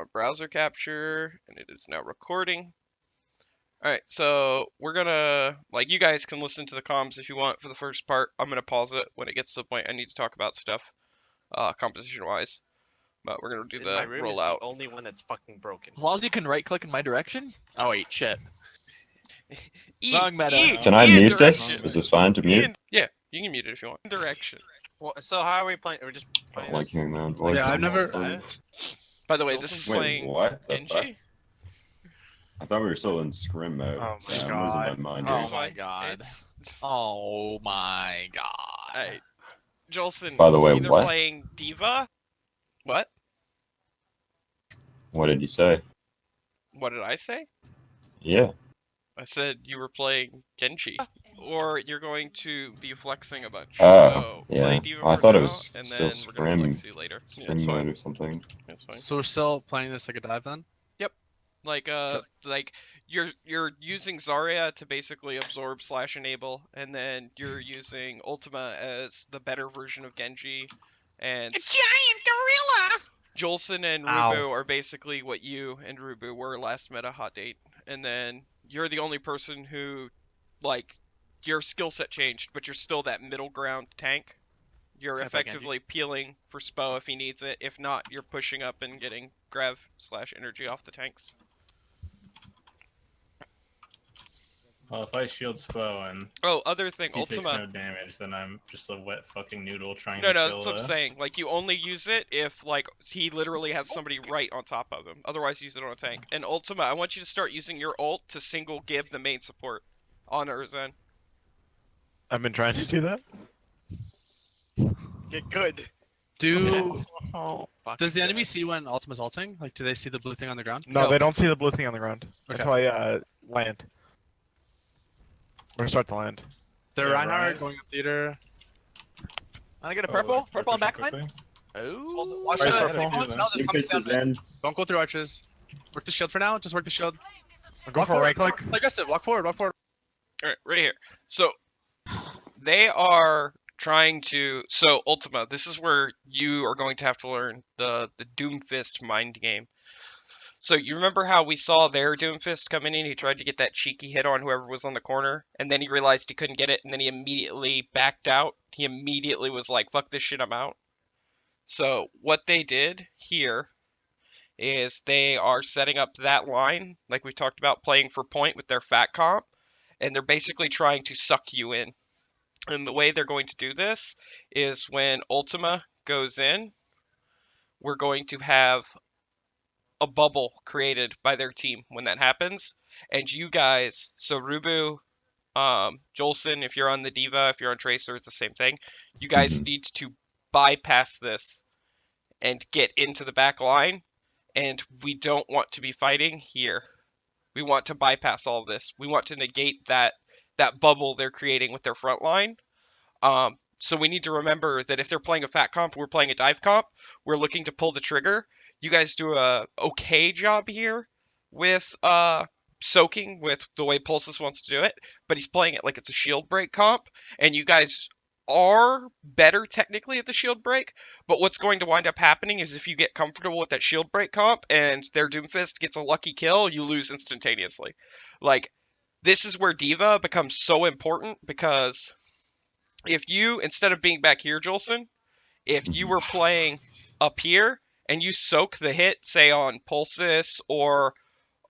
on browser capture, and it is now recording. Alright, so we're gonna, like, you guys can listen to the comms if you want for the first part. I'm gonna pause it when it gets to the point I need to talk about stuff, composition-wise. But we're gonna do the My room is rollout. the only one that's fucking broken. As long as you can right-click in my direction? Oh wait, shit. E, Wrong meta. E, Can I E mute this? direction. Is this fine to mute? Yeah, you can mute it if you want. Direction. Well, so how are we playing? We're just I playing don't like this? hearing my own voice. Yeah, I've never. By the way, this is Wait, playing what? The fuck? Genji. I thought we were still in scrim mode. Oh my Yeah, I'm God. losing my mind Oh here. my god. It's... Oh my god. Alright. Jolson, By the way, either what? playing Diva. What? What did you say? What did I say? Yeah. I said you were playing Genji. Or you're going to be flexing a bunch. Oh, so yeah. play Diva I for thought it now, was and still then we're gonna scrim- flex you later. Yeah, Scrim it's mode fine. or something. It's fine. So we're still playing this like a dive then? Like you're using Zarya to basically absorb / enable, and then you're using Ultima as the better version of Genji, and giant gorilla! Jolson and Ow. Rubu are basically what you and Rubu were last meta hot date, and then you're the only person who, like, your skill set changed, but you're still that middle ground tank. You're Can I play effectively peeling for Spo if he needs it. If not, you're pushing up and getting grav / energy off the tanks. Well, if I shield Spo and Oh, other thing, he takes Ultima. no damage, then I'm just a wet fucking noodle trying No, to kill that's what I'm saying. Like, you only use it if, like, he literally has somebody right on top of him. Otherwise, use it on a tank. And Ultima, I want you to start using your ult to single give the main support on Urzen. I've been trying to do that. Get good. Do Oh, does the enemy see when Ultima's ulting? Like, do they see the blue thing on the ground? No, they don't see the blue thing on the ground Okay. until I land. Or start to land. They're Yeah, Reinhardt Ryan. going up theater. I get a purple? Purple on backline? quickly. Oh. Watch Where's out. purple? Now just come stand. Don't go through arches. Work the shield for now. Just work the shield. I'll go for a right click. Play aggressive. Walk forward. Walk forward. Alright, right here. So, they are trying to... So, Ultima, this is where you are going to have to learn the doomfist mind game. So, you remember how we saw their doomfist coming in? He tried to get that cheeky hit on whoever was on the corner, and then he realized he couldn't get it, and then he immediately backed out. He immediately was like, fuck this shit, I'm out. So, what they did here is they are setting up that line, like we talked about, playing for point with their fat comp, and they're basically trying to suck you in. And the way they're going to do this is when Ultima goes in, we're going to have a bubble created by their team when that happens. And you guys, so Rubu, Jolson, if you're on the Diva, if you're on Tracer, it's the same thing. You guys need to bypass this and get into the back line. And we don't want to be fighting here. We want to bypass all of this. We want to negate that bubble they're creating with their front line. So we need to remember that if they're playing a fat comp, we're playing a dive comp, we're looking to pull the trigger. You guys do a okay job here with soaking with the way Pulsus wants to do it, but he's playing it like it's a shield break comp, and you guys are better technically at the shield break, but what's going to wind up happening is if you get comfortable with that shield break comp and their Doomfist gets a lucky kill, you lose instantaneously. Like, this is where Diva becomes so important, because if you, instead of being back here, Jolson, if you were playing up here and you soak the hit, say on Pulsus or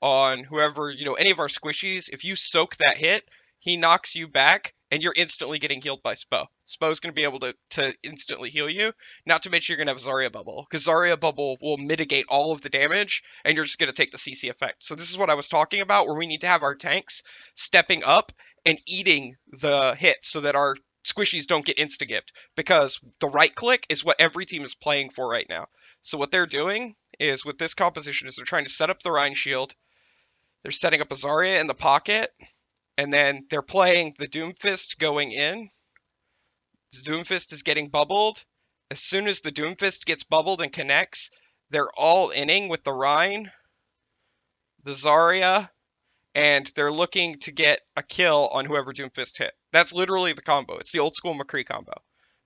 on whoever, you know, any of our squishies, if you soak that hit, he knocks you back and you're instantly getting healed by Spo. Spo's going to be able to instantly heal you, not to mention you're going to have Zarya Bubble, because Zarya Bubble will mitigate all of the damage, and you're just going to take the CC effect. So this is what I was talking about, where we need to have our tanks stepping up and eating the hits so that our squishies don't get insta-gipped, because the right click is what every team is playing for right now. So what they're doing is, with this composition, is they're trying to set up the Rhine shield, they're setting up a Zarya in the pocket, and then they're playing the Doomfist going in. Doomfist is getting bubbled. As soon as the Doomfist gets bubbled and connects, they're all inning with the Rhine, the Zarya, and they're looking to get a kill on whoever Doomfist hit. That's literally the combo. It's the old school McCree combo.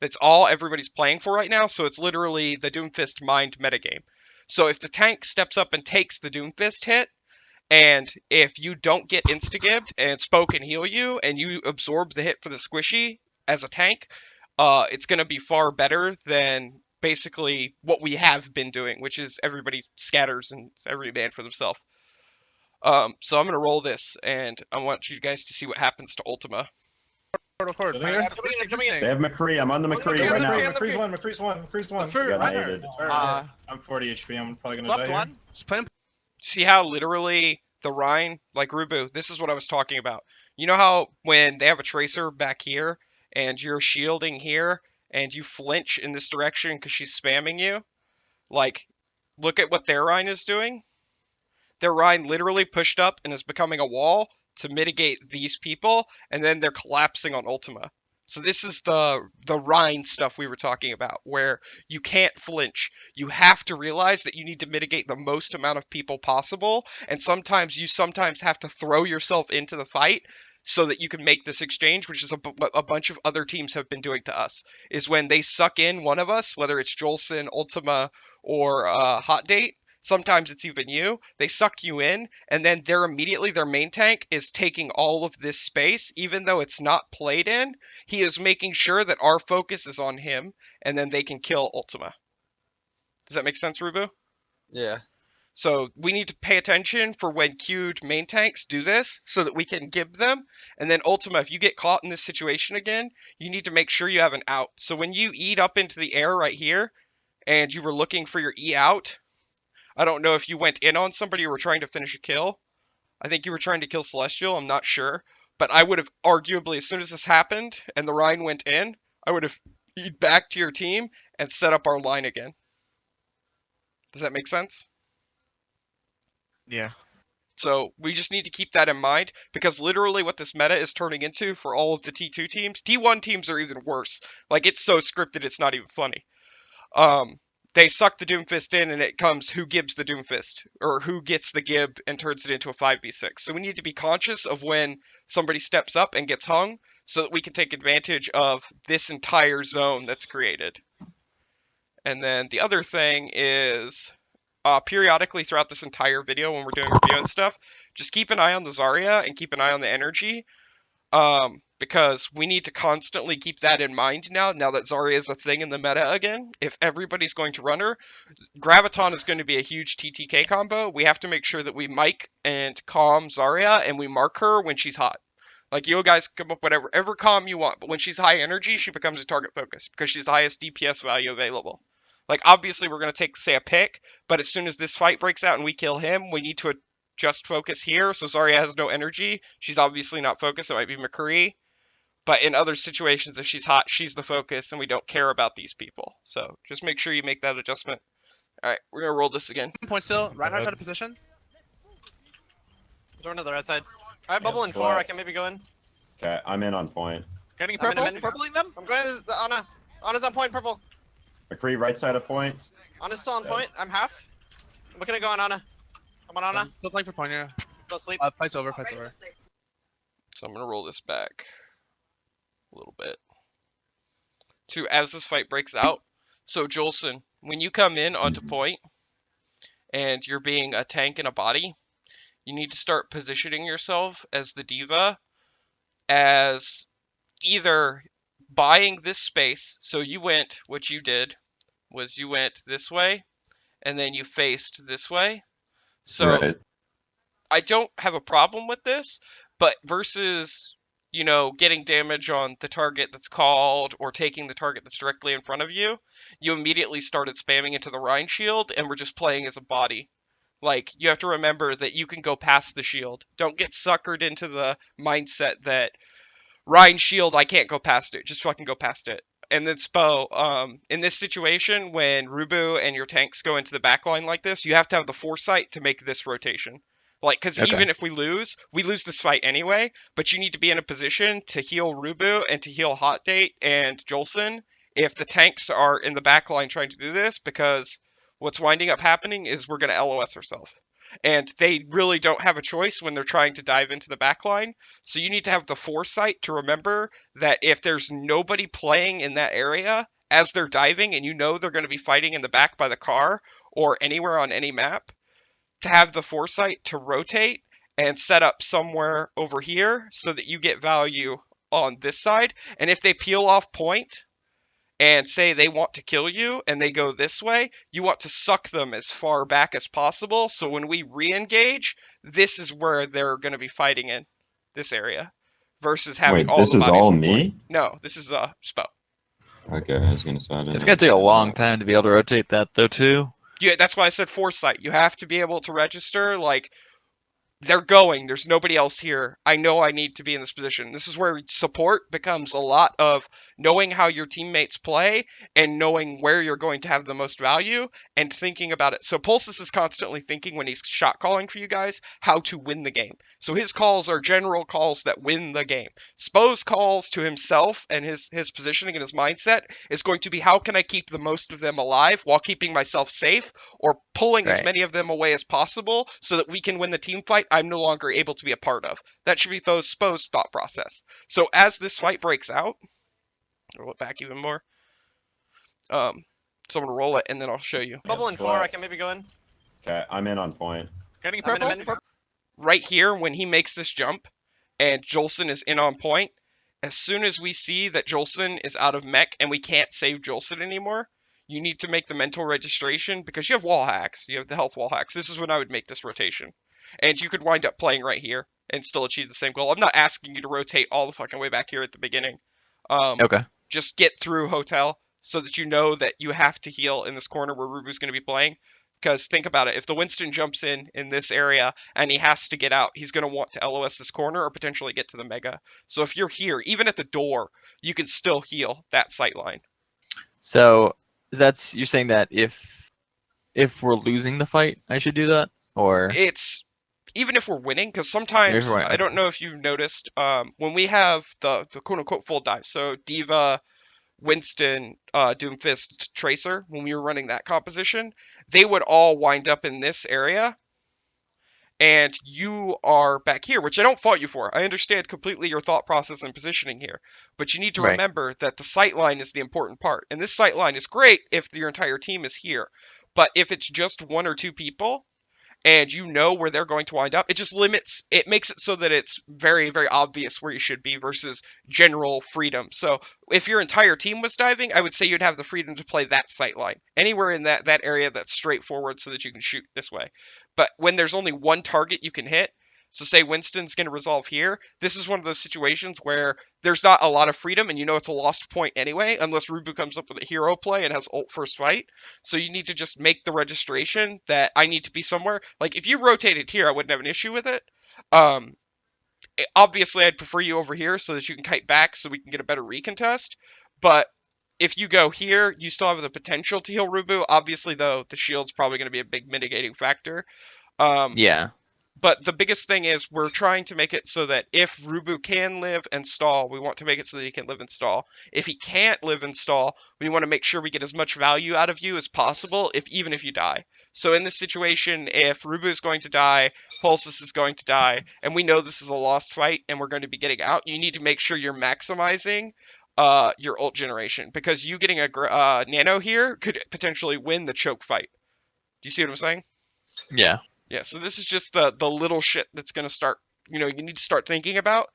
That's all everybody's playing for right now, so it's literally the Doomfist mind metagame. So if the tank steps up and takes the doomfist hit, and if you don't get insta-gibbed and Spo can heal you and you absorb the hit for the squishy as a tank, it's going to be far better than basically what we have been doing, which is everybody scatters and every man for themselves. So I'm going to roll this, and I want you guys to see what happens to Ultima. Record. Coming Fire. They have McCree. I'm on the McCree right now. McCree's one. McCree's one. For Got Reiner. aided. I'm 40 HP. I'm probably gonna die Left here. one. Just play him. See how literally the Rhine, like Rubu, this is what I was talking about. You know how when they have a tracer back here and you're shielding here and you flinch in this direction because she's spamming you? Like, look at what their Rhine is doing. Their Rhine literally pushed up and is becoming a wall to mitigate these people, and then they're collapsing on Ultima. So this is the Rhine stuff we were talking about, where you can't flinch. You have to realize that you need to mitigate the most amount of people possible, and sometimes you have to throw yourself into the fight so that you can make this exchange, which is a bunch of other teams have been doing to us, is when they suck in one of us, whether it's Jolson, Ultima, or Hot Date. Sometimes it's even you. They suck you in, and then their main tank is taking all of this space, even though it's not played in. He is making sure that our focus is on him, and then they can kill Ultima. Does that make sense, Rubu? Yeah. So we need to pay attention for when queued main tanks do this, so that we can give them. And then Ultima, if you get caught in this situation again, you need to make sure you have an out. So when you eat up into the air right here, and you were looking for your E out, I don't know if you went in on somebody or were trying to finish a kill. I think you were trying to kill Celestial, I'm not sure. But I would have arguably, as soon as this happened and the Rhine went in, I would have eat back to your team and set up our line again. Does that make sense? Yeah. So we just need to keep that in mind, because literally what this meta is turning into for all of the T2 teams, T1 teams are even worse. Like, it's so scripted it's not even funny. They suck the Doomfist in, and it comes who gives the Doomfist, or who gets the gib and turns it into a 5v6. So we need to be conscious of when somebody steps up and gets hung, so that we can take advantage of this entire zone that's created. And then the other thing is, periodically throughout this entire video when we're doing review and stuff, just keep an eye on the Zarya and keep an eye on the energy. Because we need to constantly keep that in mind now that Zarya is a thing in the meta again. If everybody's going to run her, Graviton is going to be a huge TTK combo. We have to make sure that we mic and calm Zarya, and we mark her when she's hot. Like, you guys come up whatever calm you want, but when she's high energy, she becomes a target focus, because she's the highest DPS value available. Like, obviously we're going to take, say, a pick, but as soon as this fight breaks out and we kill him, we need to just focus here, so Zarya has no energy. She's obviously not focused, it might be McCree. But in other situations, if she's hot, she's the focus, and we don't care about these people. So just make sure you make that adjustment. All right, we're going to roll this again. Point still. Reinhardt's out of position. Throw another right side. I have bubble in slap. 4. I can maybe go in. Okay, I'm in on point. Getting I'm in a purple. minute. Purpling them. I'm going to Ana. Ana's on point. Purple. McCree right side of point. Ana's still on Yeah. point. I'm half. I'm looking to go on Ana. I'm on Ana. Still playing for point here. Go sleep. Fight's over. Fight's over. So I'm going to roll this back a little bit. To as this fight breaks out. So Jolson, when you come in onto point and you're being a tank in a body, you need to start positioning yourself as the diva as either buying this space. So what you did was you went this way and then you faced this way. So Right. I don't have a problem with this, but versus, getting damage on the target that's called or taking the target that's directly in front of you, you immediately started spamming into the Rhine shield and we're just playing as a body. Like, you have to remember that you can go past the shield. Don't get suckered into the mindset that Rhine shield, I can't go past it. Just fucking go past it. And then Spo, in this situation, when Rubu and your tanks go into the backline like this, you have to have the foresight to make this rotation. Like, because even if we lose this fight anyway, but you need to be in a position to heal Rubu and to heal Hot Date and Jolson if the tanks are in the backline trying to do this, because what's winding up happening is we're going to LOS ourselves. And they really don't have a choice when they're trying to dive into the backline. So you need to have the foresight to remember that if there's nobody playing in that area as they're diving and you know they're going to be fighting in the back by the car or anywhere on any map, to have the foresight to rotate and set up somewhere over here so that you get value on this side. And if they peel off point and say they want to kill you and they go this way, you want to suck them as far back as possible. So when we re-engage, this is where they're going to be fighting in this area versus having Wait, all this the is bodies all on point. me? No, this is Spo. Okay, I was gonna say. It's gonna take a long time to be able to rotate that though too. Yeah, that's why I said foresight. You have to be able to register, like, they're going. There's nobody else here. I know I need to be in this position. This is where support becomes a lot of knowing how your teammates play and knowing where you're going to have the most value and thinking about it. So Pulsus is constantly thinking when he's shot calling for you guys how to win the game. So his calls are general calls that win the game. Spo's calls to himself and his positioning and his mindset is going to be how can I keep the most of them alive while keeping myself safe or pulling as Right. many of them away as possible so that we can win the team fight I'm no longer able to be a part of. That should be Spo's thought process. So as this fight breaks out, roll it back even more. So I'm gonna roll it and then I'll show you. Bubble in 4, I can maybe go in. Okay, I'm in on point. Getting I'm in a purple. minute. Right here, when he makes this jump and Jolson is in on point, as soon as we see that Jolson is out of mech and we can't save Jolson anymore, you need to make the mental registration because you have wall hacks. You have the health wall hacks. This is when I would make this rotation. And you could wind up playing right here and still achieve the same goal. I'm not asking you to rotate all the fucking way back here at the beginning. Okay. Just get through hotel so that you know that you have to heal in this corner where Rubu's going to be playing. Because think about it, if the Winston jumps in this area and he has to get out, he's going to want to LOS this corner or potentially get to the Mega. So if you're here, even at the door, you can still heal that sight line. So you're saying that if we're losing the fight, I should do that, or It's even if we're winning, because sometimes If we're- I don't know if you've noticed when we have the quote unquote full dive. So Diva, Winston, Doomfist, Tracer, when we were running that composition, they would all wind up in this area. And you are back here, which I don't fault you for. I understand completely your thought process and positioning here. But you need to Right. remember that the sight line is the important part. And this sight line is great if your entire team is here. But if it's just one or two people, and you know where they're going to wind up, it makes it so that it's very, very obvious where you should be versus general freedom. So if your entire team was diving, I would say you'd have the freedom to play that sight line. Anywhere in that area that's straightforward so that you can shoot this way. But when there's only one target you can hit, so say Winston's going to resolve here, this is one of those situations where there's not a lot of freedom and you know it's a lost point anyway, unless Rubu comes up with a hero play and has ult first fight. So you need to just make the registration that I need to be somewhere. Like if you rotated here, I wouldn't have an issue with it. Obviously, I'd prefer you over here so that you can kite back so we can get a better recontest. But if you go here, you still have the potential to heal Rubu. Obviously, though, the shield's probably going to be a big mitigating factor. yeah, But the biggest thing is we're trying to make it so that if Rubu can live and stall, we want to make it so that he can live and stall. If he can't live and stall, we want to make sure we get as much value out of you as possible, even if you die. So in this situation, if Rubu is going to die, Pulsus is going to die, and we know this is a lost fight and we're going to be getting out, you need to make sure you're maximizing your ult generation, because you getting a nano here could potentially win the choke fight. Do you see what I'm saying? yeah. Yeah, so this is just the little shit that's going to start, you need to start thinking about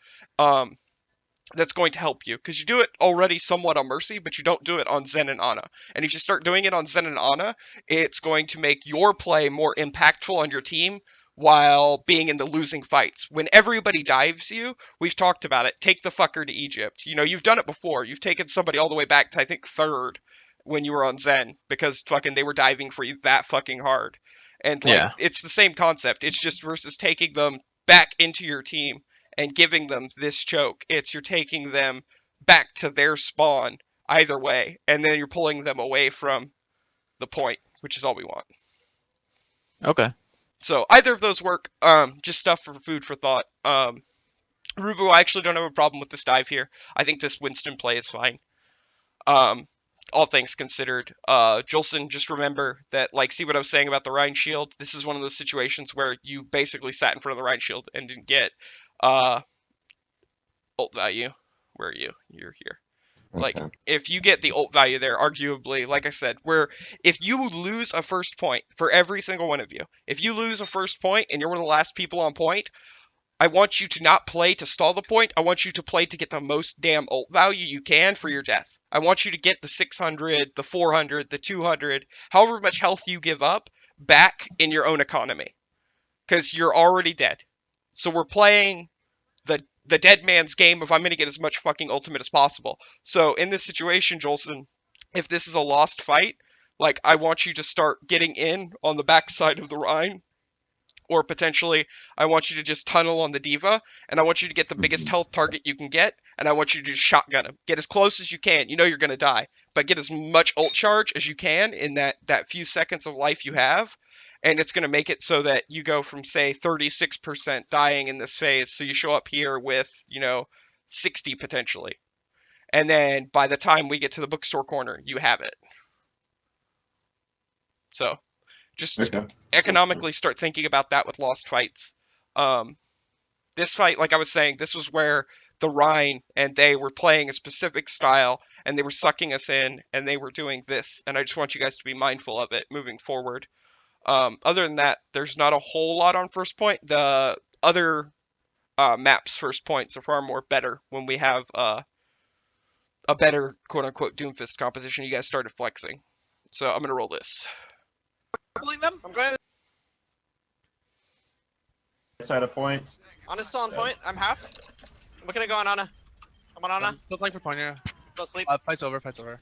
that's going to help you. Because you do it already somewhat on Mercy, but you don't do it on Zen and Ana. And if you start doing it on Zen and Ana, it's going to make your play more impactful on your team while being in the losing fights. When everybody dives you, we've talked about it, take the fucker to Egypt. You've done it before. You've taken somebody all the way back to, I think, third when you were on Zen, because fucking they were diving for you that fucking hard. And Yeah. it's the same concept. It's just versus taking them back into your team and giving them this choke. You're taking them back to their spawn either way, and then you're pulling them away from the point, which is all we want. Okay. So either of those work. Just stuff for food for thought. Rubu, I actually don't have a problem with this dive here. I think this Winston play is fine. All things considered. Jolson, just remember that, see what I was saying about the Rhine Shield? This is one of those situations where you basically sat in front of the Rhine Shield and didn't get ult value. Where are you? You're here. Like, Okay. if you get the ult value there, arguably, like I said, where if you lose a first point for every single one of you, if you lose a first point and you're one of the last people on point, I want you to not play to stall the point. I want you to play to get the most damn ult value you can for your death. I want you to get the 600, the 400, the 200, however much health you give up back in your own economy. Because you're already dead. So we're playing the dead man's game of I'm going to get as much fucking ultimate as possible. So in this situation, Jolson, if this is a lost fight, like I want you to start getting in on the backside of the Rhine, or potentially I want you to just tunnel on the Diva, and I want you to get the biggest health target you can get, and I want you to just shotgun him. Get as close as you can. You know you're going to die, but get as much ult charge as you can in that few seconds of life you have, and it's going to make it so that you go from, say, 36% dying in this phase, so you show up here with, 60 potentially. And then by the time we get to the bookstore corner, you have it. So just Okay. economically start thinking about that with lost fights. This fight, like I was saying, this was where the Rhine and they were playing a specific style, and they were sucking us in, and they were doing this, and I just want you guys to be mindful of it moving forward. Other than that, there's not a whole lot on first point. The other maps first points are far more better when we have a better quote-unquote doomfist composition. You guys started flexing. So I'm going to roll this. Pulling them. I'm going Side of point. Ana's still on point. I'm half. I'm looking to go on Ana. I'm on Ana. Still playing for point here. Go sleep. Fight's over. Fight's over.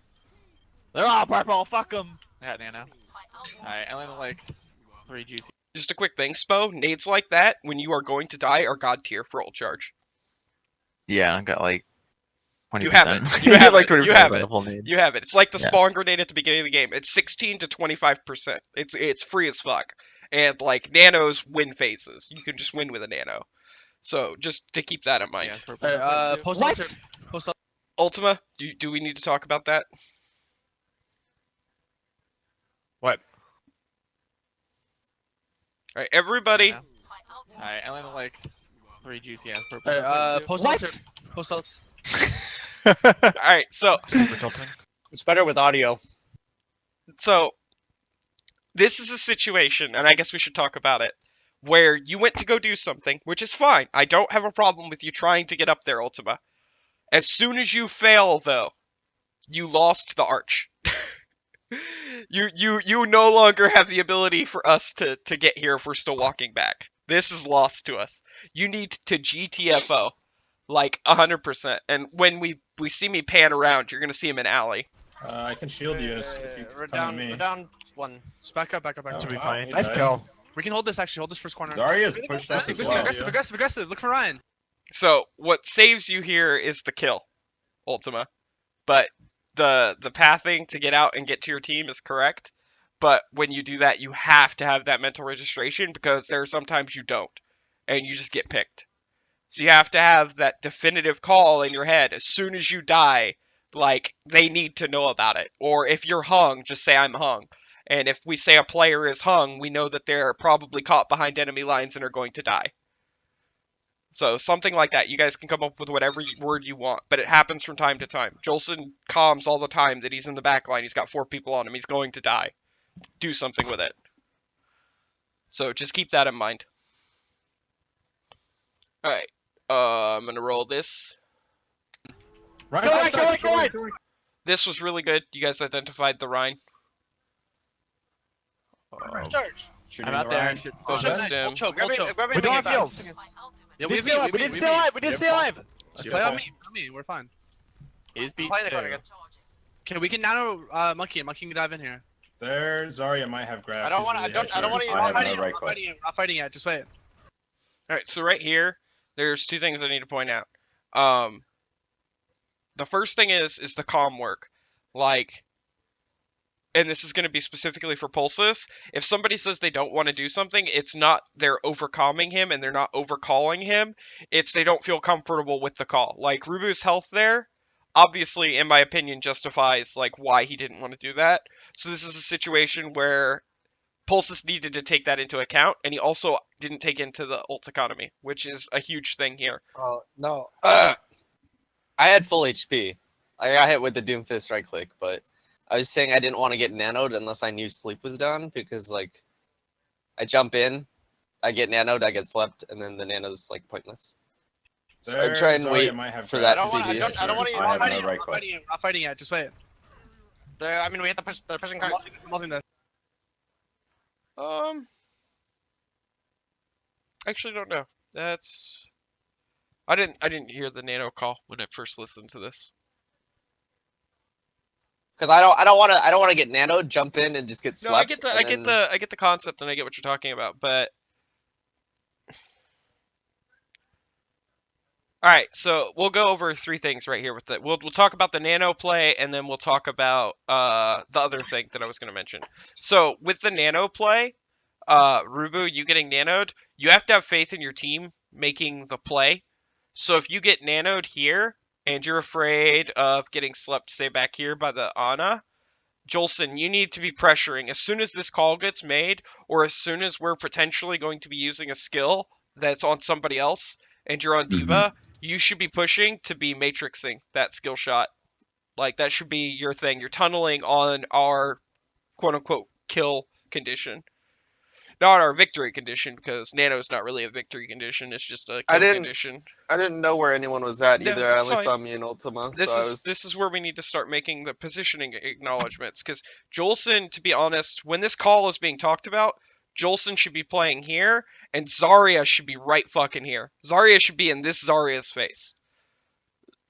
They're all purple. Fuck them. I got Nano. Alright, I landed like 3 juicy. Just a quick thing, Spo. Nades like that, when you are going to die, are god tier for ult charge. Yeah, I got like 20%. You have it. You have like it. 20% You have of it. the full nade. You have it. It's like the Yeah. spawn grenade at the beginning of the game. It's 16 to 25%. It's free as fuck. And like nanos win phases. You can just win with a nano. So just to keep that in Yeah, mind. purple. Post What? ults here. Post ults. Ultima, do we need to talk about that? What? Alright, everybody. Alright, I landed like 3 juicy ass purple. Post What? ults here. Post ults. Alright, so It's better with audio. this is a situation, and I guess we should talk about it, where you went to go do something, which is fine. I don't have a problem with you trying to get up there, Ultima. As soon as you fail, though, you lost the arch. You no longer have the ability for us to get here if we're still walking back. This is lost to us. You need to GTFO, like 100%. And when we see me pan around, you're gonna see him in alley. I can shield you if you We're come at down. me. We're down one. Just back up. Back up. Back up. Oh, To be wow, fine. he Nice died. kill. We can hold this. Actually, hold this first corner. Zarya's Really pushed good us sense. as Aggressive, well. aggressive, aggressive, aggressive. Look for Ryan. So what saves you here is the kill, Ultima. But the pathing to get out and get to your team is correct. But when you do that, you have to have that mental registration, because there are sometimes you don't, and you just get picked. So you have to have that definitive call in your head as soon as you die. Like, they need to know about it. Or if you're hung, just say I'm hung. And if we say a player is hung, we know that they're probably caught behind enemy lines and are going to die. So something like that. You guys can come up with whatever word you want, but it happens from time to time. Jolson calms all the time that he's in the back line. He's got 4 people on him. He's going to die. Do something with it. So just keep that in mind. Alright. I'm going to roll this. Right. This was really good. You guys identified the Rhine. Charge. Shooting I'm out the there. Rhine. Go Missed him. choke. Grab it, grab it. We don't have back. heals. 6 seconds. Yeah, We didn't stay alive. We didn't stay alive. Just play on me. We're fine. It is beat. Play in the corner again. Okay, we can nano monkey. Monkey can dive in here. There, Zarya might have grab. I don't want to. I don't want to use I have my no money. right I'm click. fighting it. I'm not fighting yet. Just wait. Alright, so right here, there's 2 things I need to point out. The first thing is the calm work. Like, and this is going to be specifically for Pulsus, if somebody says they don't want to do something, it's not they're overcalming him and they're not overcalling him. It's they don't feel comfortable with the call. Like, Rubu's health there, obviously, in my opinion, justifies like why he didn't want to do that. So this is a situation where Pulsus needed to take that into account, and he also didn't take into the ult economy, which is a huge thing here. Oh no. I had full HP. I got hit with the doomfist right click, but I was saying I didn't want to get nanoed unless I knew sleep was down because like I jump in, I get nanoed, I get slept, and then the nano's like pointless. So I try and Zarya wait might have for I that don't want. I CD. don't. I don't want to use. I have the no fighting. right I'm not click. fighting it. I'm not fighting it. Just wait. I mean, we have to push. They're pushing I'm cards. loving this. I'm loving this. Actually don't know. That's I didn't hear the nano call when I first listened to this. Because I don't want to get nanoed, jump in, and just get No, I slept. get the concept and I get what you're talking about, but all right, so we'll go over three things right here with it. We'll talk about the nano play and then we'll talk about the other thing that I was going to mention. So, with the nano play, Rubu, you getting nanoed, you have to have faith in your team making the play. So if you get nanoed here and you're afraid of getting slept, say back here by the Ana, Jolson, you need to be pressuring as soon as this call gets made, or as soon as we're potentially going to be using a skill that's on somebody else, and you're on Diva, you should be pushing to be matrixing that skill shot. Like that should be your thing. You're tunneling on our quote unquote kill condition. Not our victory condition, because Nano's not really a victory condition, it's just a kill condition. I didn't know where anyone was at No, either. I that's only fine. saw me in Ultima, This so I is was. this is where we need to start making the positioning acknowledgments, because Jolson, to be honest, when this call is being talked about, Jolson should be playing here, and Zarya should be right fucking here. Zarya should be in this Zarya's face.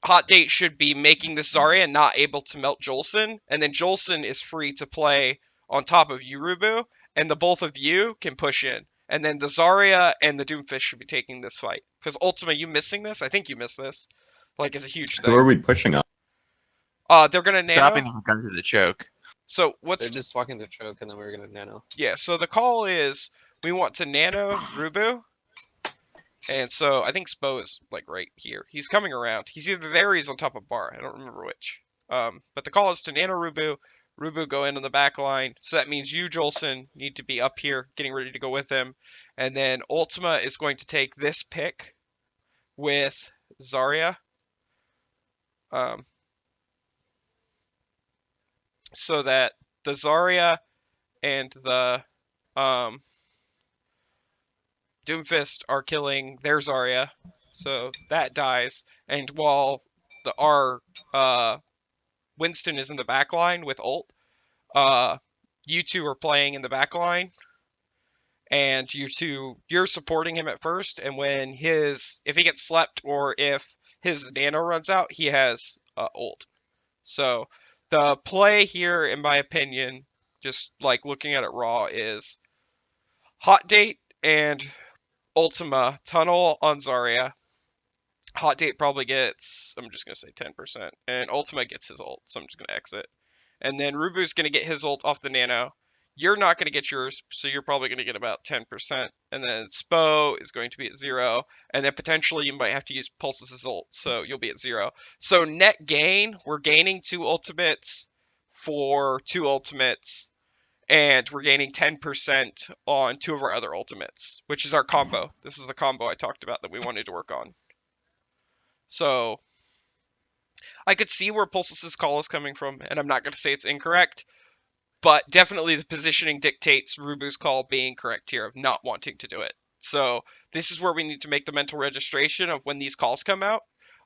Hot Date should be making this Zarya not able to melt Jolson, and then Jolson is free to play on top of Yurubu, and the both of you can push in. And then the Zarya and the Doomfist should be taking this fight. Because Ultima, you missing this? I think you missed this. Like, it's a huge Who are thing. we pushing on? They're gonna Stopping nano. them from coming to the choke. So They're what's just walking the choke, and then we were gonna nano. yeah? So the call is we want to nano Rubu, and so I think Spo is like right here. He's coming around. He's either there or he's on top of bar. I don't remember which. But the call is to nano Rubu. Rubu go in on the back line. So that means you, Jolson, need to be up here getting ready to go with him. And then Ultima is going to take this pick with Zarya. So that the Zarya and the Doomfist are killing their Zarya. So that dies. And while our Winston is in the back line with ult, you two are playing in the back line, and you're supporting him at first, and when if he gets slept or if his nano runs out, he has ult. So the play here, in my opinion, just like looking at it raw, is Hot Date and Ultima tunnel on Zarya. Hot Date probably gets, I'm just going to say 10%, and Ultima gets his ult, so I'm just going to exit. And then Rubu's going to get his ult off the nano. You're not going to get yours, so you're probably going to get about 10%. And then Spo is going to be at 0. And then potentially you might have to use Pulse's ult, so you'll be at 0. So net gain, we're gaining 2 ultimates for 2 ultimates. And we're gaining 10% on 2 of our other ultimates, which is our combo. This is the combo I talked about that we wanted to work on. So I could see where Pulse's call is coming from, and I'm not going to say it's incorrect, but definitely the positioning dictates Rubu's call being correct here of not wanting to do it. So this is where we need to make the mental registration of when these calls come out,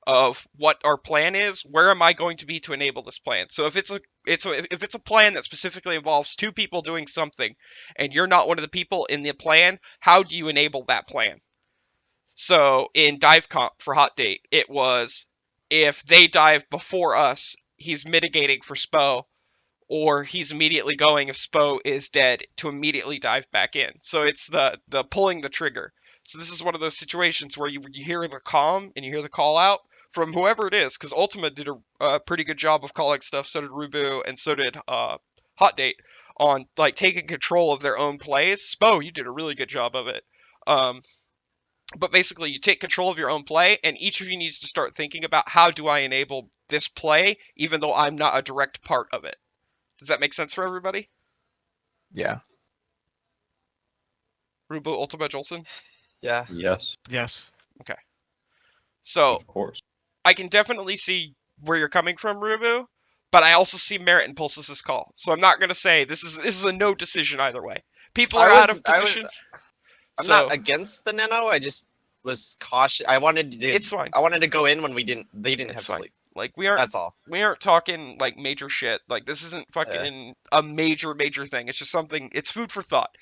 of what our plan is. Where am I going to be to enable this plan? So if it's a plan that specifically involves 2 people doing something, and you're not one of the people in the plan, how do you enable that plan? So in dive comp for Hot Date, it was if they dive before us, he's mitigating for Spo, or he's immediately going if Spo is dead to immediately dive back in. So it's the pulling the trigger. So this is one of those situations where you hear the comm and you hear the call out from whoever it is, because Ultima did a pretty good job of calling stuff. So did Rubu, and so did Hot Date on like taking control of their own plays. Spo, you did a really good job of it. But basically, you take control of your own play, and each of you needs to start thinking about how do I enable this play, even though I'm not a direct part of it. Does that make sense for everybody? Yeah. Rubu, Ultima, Jolson? Yeah. Yes, Yes. Okay. So, of course. I can definitely see where you're coming from, Rubu, but I also see merit in Pulse's call. So I'm not gonna say this is a no decision either way. People are out of position. I'm so not against the nano. I just was cautious. I wanted to. it's fine. I wanted to go in when they didn't It's have fine. sleep. Like we That's all. aren't talking like major shit. Like this isn't fucking a major thing. It's just something. It's food for thought.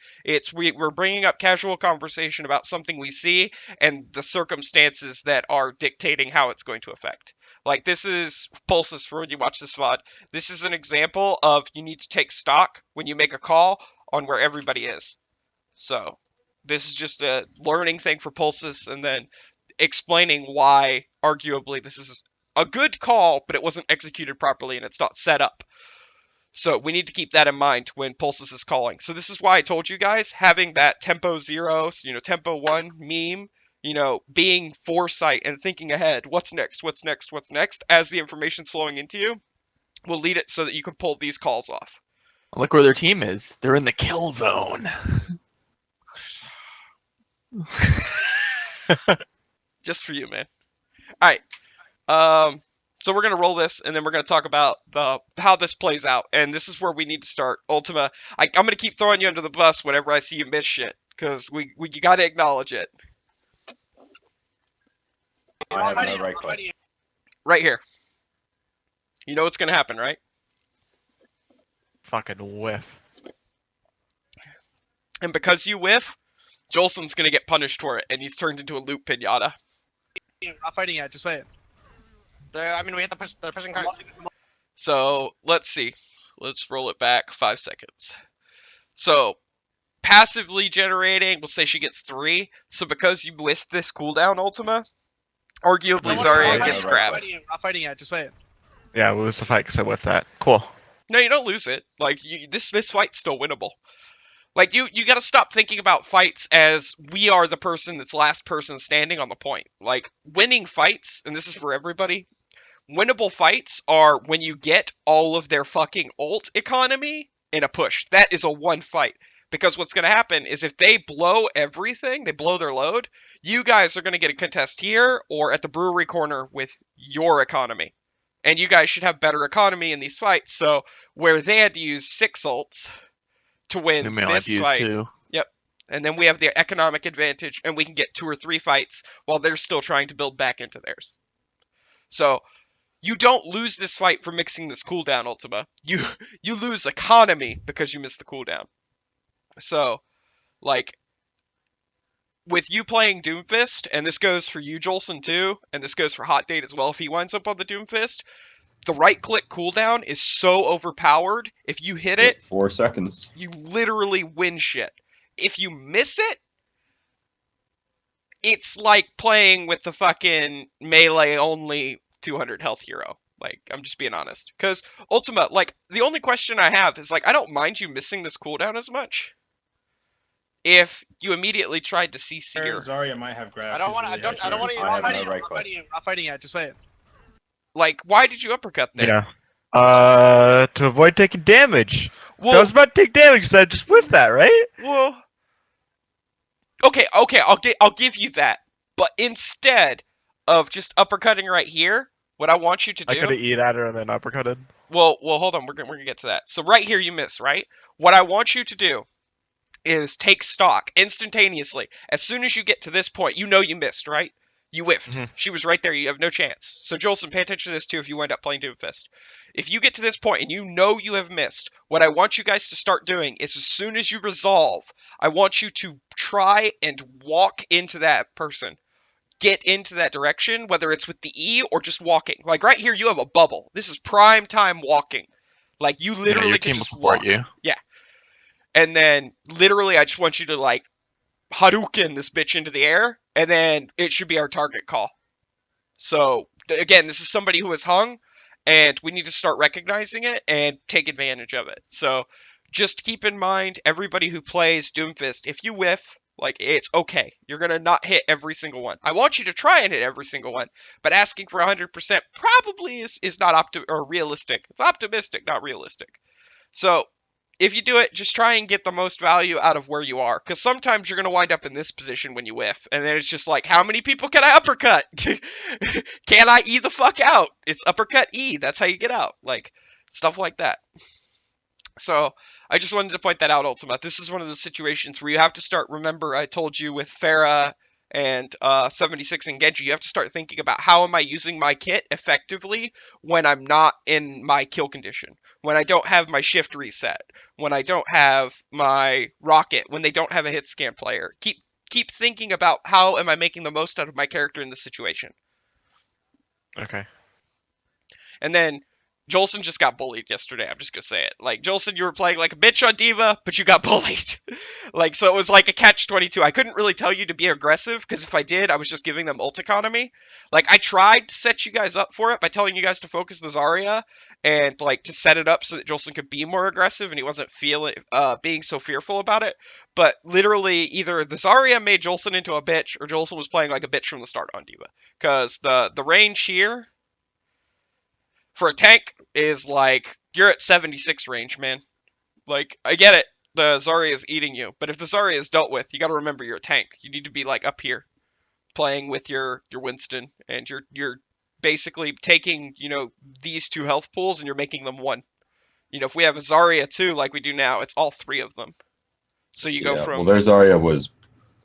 We're bringing up casual conversation about something we see and the circumstances that are dictating how it's going to affect. Like this is Pulses for when you watch this VOD. This is an example of you need to take stock when you make a call on where everybody is. So this is just a learning thing for Pulses, and then explaining why arguably this is a good call, but it wasn't executed properly and it's not set up. So we need to keep that in mind when Pulses is calling. So this is why I told you guys having that tempo 0, tempo 1 meme, being foresight and thinking ahead. What's next? What's next? What's next? As the information's flowing into you, will lead it so that you can pull these calls off. Look where their team is. They're in the kill zone. Just for you, man. All right. So we're gonna roll this, and then we're gonna talk about how this plays out. And this is where we need to start. Ultima, I'm gonna keep throwing you under the bus whenever I see you miss shit, because you gotta acknowledge it. I have no right click. Right here. You know what's gonna happen, right? Fucking whiff. And because you whiff, Jolson's gonna get punished for it, and he's turned into a loot pinata. I'm not fighting yet. Just wait. We have to push the pushing cards. So let's see. Let's roll it back 5 seconds. So passively generating, we'll say she gets 3. So because you whiffed this cooldown, Ultima, arguably Zarya gets crap. I'm not fighting yet. Just wait. Yeah, we lose the fight because I whiffed that. Cool. No, you don't lose it. Like this fight's still winnable. Like you got to stop thinking about fights as we are the person that's last person standing on the point. Like winning fights, and this is for everybody. Winnable fights are when you get all of their fucking ult economy in a push. That is a one fight. Because what's going to happen is if they blow everything, they blow their load, you guys are going to get a contest here or at the brewery corner with your economy. And you guys should have better economy in these fights. So where they had to use 6 ults to win this fight. 2. Yep. And then we have the economic advantage and we can get 2 or 3 fights while they're still trying to build back into theirs. So you don't lose this fight for mixing this cooldown, Ultima. You lose economy because you missed the cooldown. So, like, with you playing Doomfist, and this goes for you, Jolson, too, and this goes for Hot Date as well if he winds up on the Doomfist, the right-click cooldown is so overpowered, if you hit it, 4 seconds. you literally win shit. If you miss it, it's like playing with the fucking melee-only 200 health hero. Like, I'm just being honest. Because, Ultima, like, the only question I have is, like, I don't mind you missing this cooldown as much if you immediately tried to CC your... Zarya might have grabs. I don't want to use I have fighting. no right click. I'm not fighting yet. Just wait. Like, why did you uppercut then? Yeah. To avoid taking damage. Well, So I was about to take damage, so I just whiffed that, right? well... Okay, I'll give you that. But instead of just uppercutting right here, what I want you to I do... could have eat at her and then uppercutted. Well, hold on. We're gonna get to that. So right here, you miss, right? What I want you to do is take stock instantaneously. As soon as you get to this point, you know you missed, right? You whiffed. Mhm. She was right there. You have no chance. So Jolson, pay attention to this too if you wind up playing Doomfist. If you get to this point and you know you have missed, what I want you guys to start doing is as soon as you resolve, I want you to try and walk into that person. Get into that direction, whether it's with the E or just walking. Like right here, you have a bubble. This is prime time walking. Like you literally your can team will just support walk. you. And then literally, I just want you to like Hadouken this bitch into the air, and then it should be our target call. So again, this is somebody who is hung, and we need to start recognizing it and take advantage of it. So just keep in mind, everybody who plays Doomfist, if you whiff, like, it's okay. You're going to not hit every single one. I want you to try and hit every single one, but asking for 100% probably is not realistic. It's optimistic, not realistic. So if you do it, just try and get the most value out of where you are. Because sometimes you're going to wind up in this position when you whiff. And then it's just like, how many people can I uppercut? Can I E the fuck out? It's uppercut E. That's how you get out. Like, stuff like that. So, I just wanted to point that out, Ultima. This is one of those situations where you have to start, remember, I told you with Farah and 76 and Genji, you have to start thinking about how am I using my kit effectively when I'm not in my kill condition, when I don't have my shift reset, when I don't have my rocket, when they don't have a hit scan player. Keep thinking about how am I making the most out of my character in this situation. Okay. And then Jolson just got bullied yesterday. I'm just gonna say it. Like, Jolson, you were playing like a bitch on D.Va, but you got bullied. Like, so it was like a catch-22. I couldn't really tell you to be aggressive, because if I did, I was just giving them ult economy. Like, I tried to set you guys up for it by telling you guys to focus the Zarya, and like to set it up so that Jolson could be more aggressive, and he wasn't being so fearful about it. But literally, either the Zarya made Jolson into a bitch, or Jolson was playing like a bitch from the start on D.Va. Because the range here for a tank is like, you're at 76 range, man. Like, I get it. The Zarya is eating you. But if the Zarya is dealt with, you gotta remember you're a tank. You need to be like up here, playing with your Winston. And you're basically taking, these two health pools and you're making them one. If we have a Zarya too, like we do now, it's all three of them. So you go from... Well, their Zarya was...